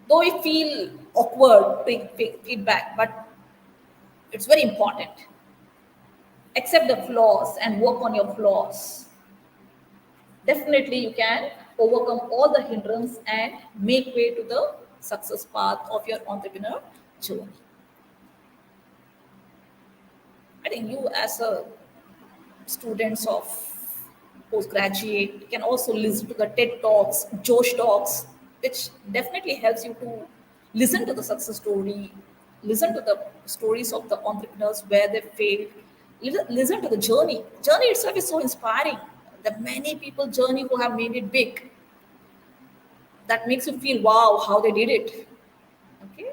Though we feel awkward take feedback, but it's very important. Accept the flaws and work on your flaws. definitely you can overcome all the hindrance and make way to the success path of your entrepreneur journey. I think you as a students of postgraduate can also listen to the TED Talks, Josh Talks, which definitely helps you to listen to the success story, listen to the stories of the entrepreneurs where they failed, listen to the journey. Journey itself is so inspiring. The many people journey who have made it big. That makes you feel wow how they did it. Okay,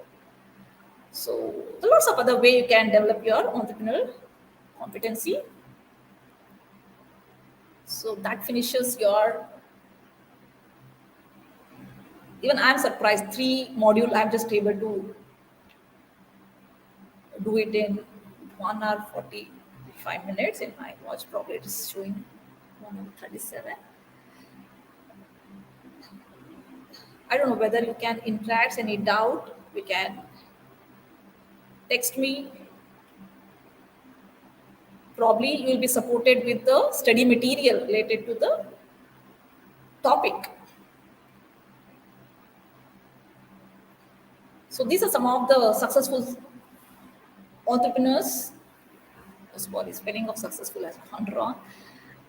so there are lots of other way you can develop your entrepreneurial competency. So that finishes your. Even I'm surprised. 3 module I'm just able to do it in 1 hour 45 minutes. In my watch, probably it is showing 1 hour 37. I don't know whether you can interact. Any doubt? We can text me. Probably you will be supported with the study material related to the topic. So these are some of the successful entrepreneurs. Sorry, spelling of successful has gone wrong.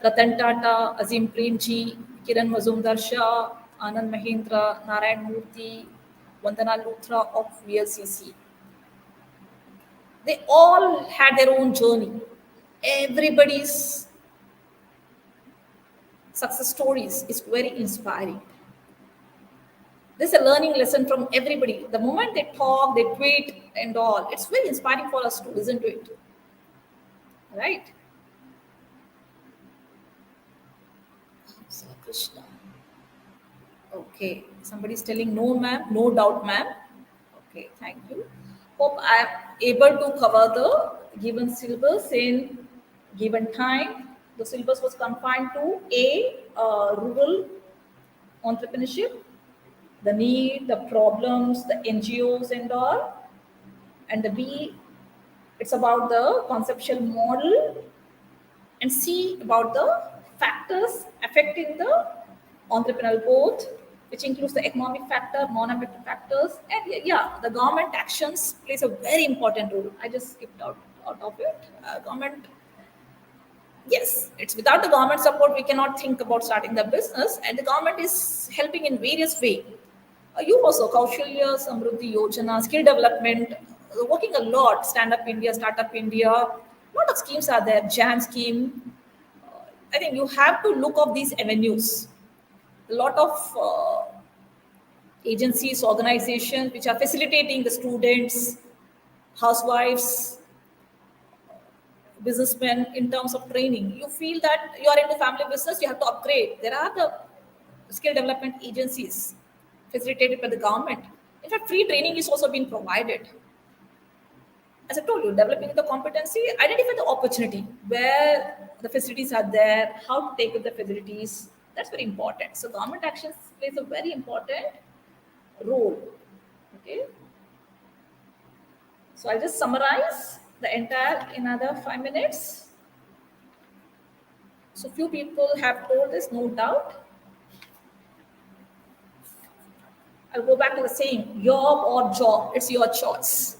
Ratan Tata, Azim Premji, Kiran Mazumdar Shah, Anand Mahindra, Narayan Murthy, Vandana Luthra of VLCC. They all had their own journey. Everybody's success stories is very inspiring. This is a learning lesson from everybody. The moment they talk, they tweet and all, it's very inspiring for us to listen to it. Right? So Krishna. Okay, somebody's telling no, ma'am, no doubt, ma'am. Okay, thank you. Hope I am able to cover the given syllabus in given time. The syllabus was confined to A, rural entrepreneurship, the need, the problems, the NGOs and all, and the B, it's about the conceptual model, and C about the factors affecting the entrepreneurial growth, which includes the economic factor, non-economic factors, and yeah, the government actions plays a very important role. I just skipped out of it. Government, yes, it's without the government support we cannot think about starting the business, and the government is helping in various ways. You also Kaushalya Samruddhi Yojana, skill development, working a lot. Stand Up India, Startup India. A lot of schemes are there. Jan scheme. I think you have to look up these avenues. A lot of agencies, organizations which are facilitating the students, housewives, businessmen in terms of training. You feel that you are into family business, you have to upgrade. There are the skill development agencies facilitated by the government. In fact, free training is also being provided. As I told you, developing the competency, identify the opportunity where the facilities are there, how to take up the facilities. That's very important. So government actions plays a very important role. Okay. So I'll just summarize the entire in another 5 minutes. So few people have told this, no doubt. I'll go back to the same, job or job, it's your choice.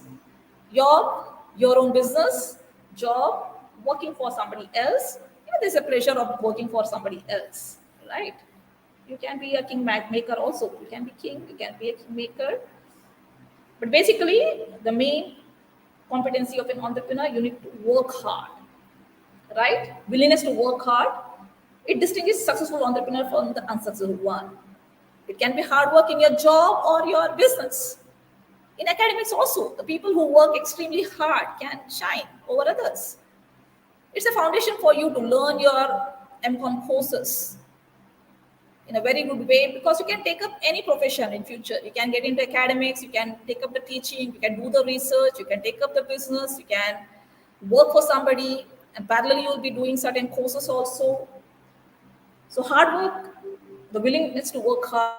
Job, your own business, job, working for somebody else. You know, there's a pressure of working for somebody else, right? You can be a king maker also. You can be king, you can be a king maker. But basically, the main competency of an entrepreneur, you need to work hard, right? Willingness to work hard. It distinguishes successful entrepreneur from the unsuccessful one. It can be hard work in your job or your business. In academics also, the people who work extremely hard can shine over others. It's a foundation for you to learn your MCOM courses in a very good way, because you can take up any profession in future. You can get into academics, you can take up the teaching, you can do the research, you can take up the business, you can work for somebody, and parallelly you'll be doing certain courses also. So hard work, the willingness to work hard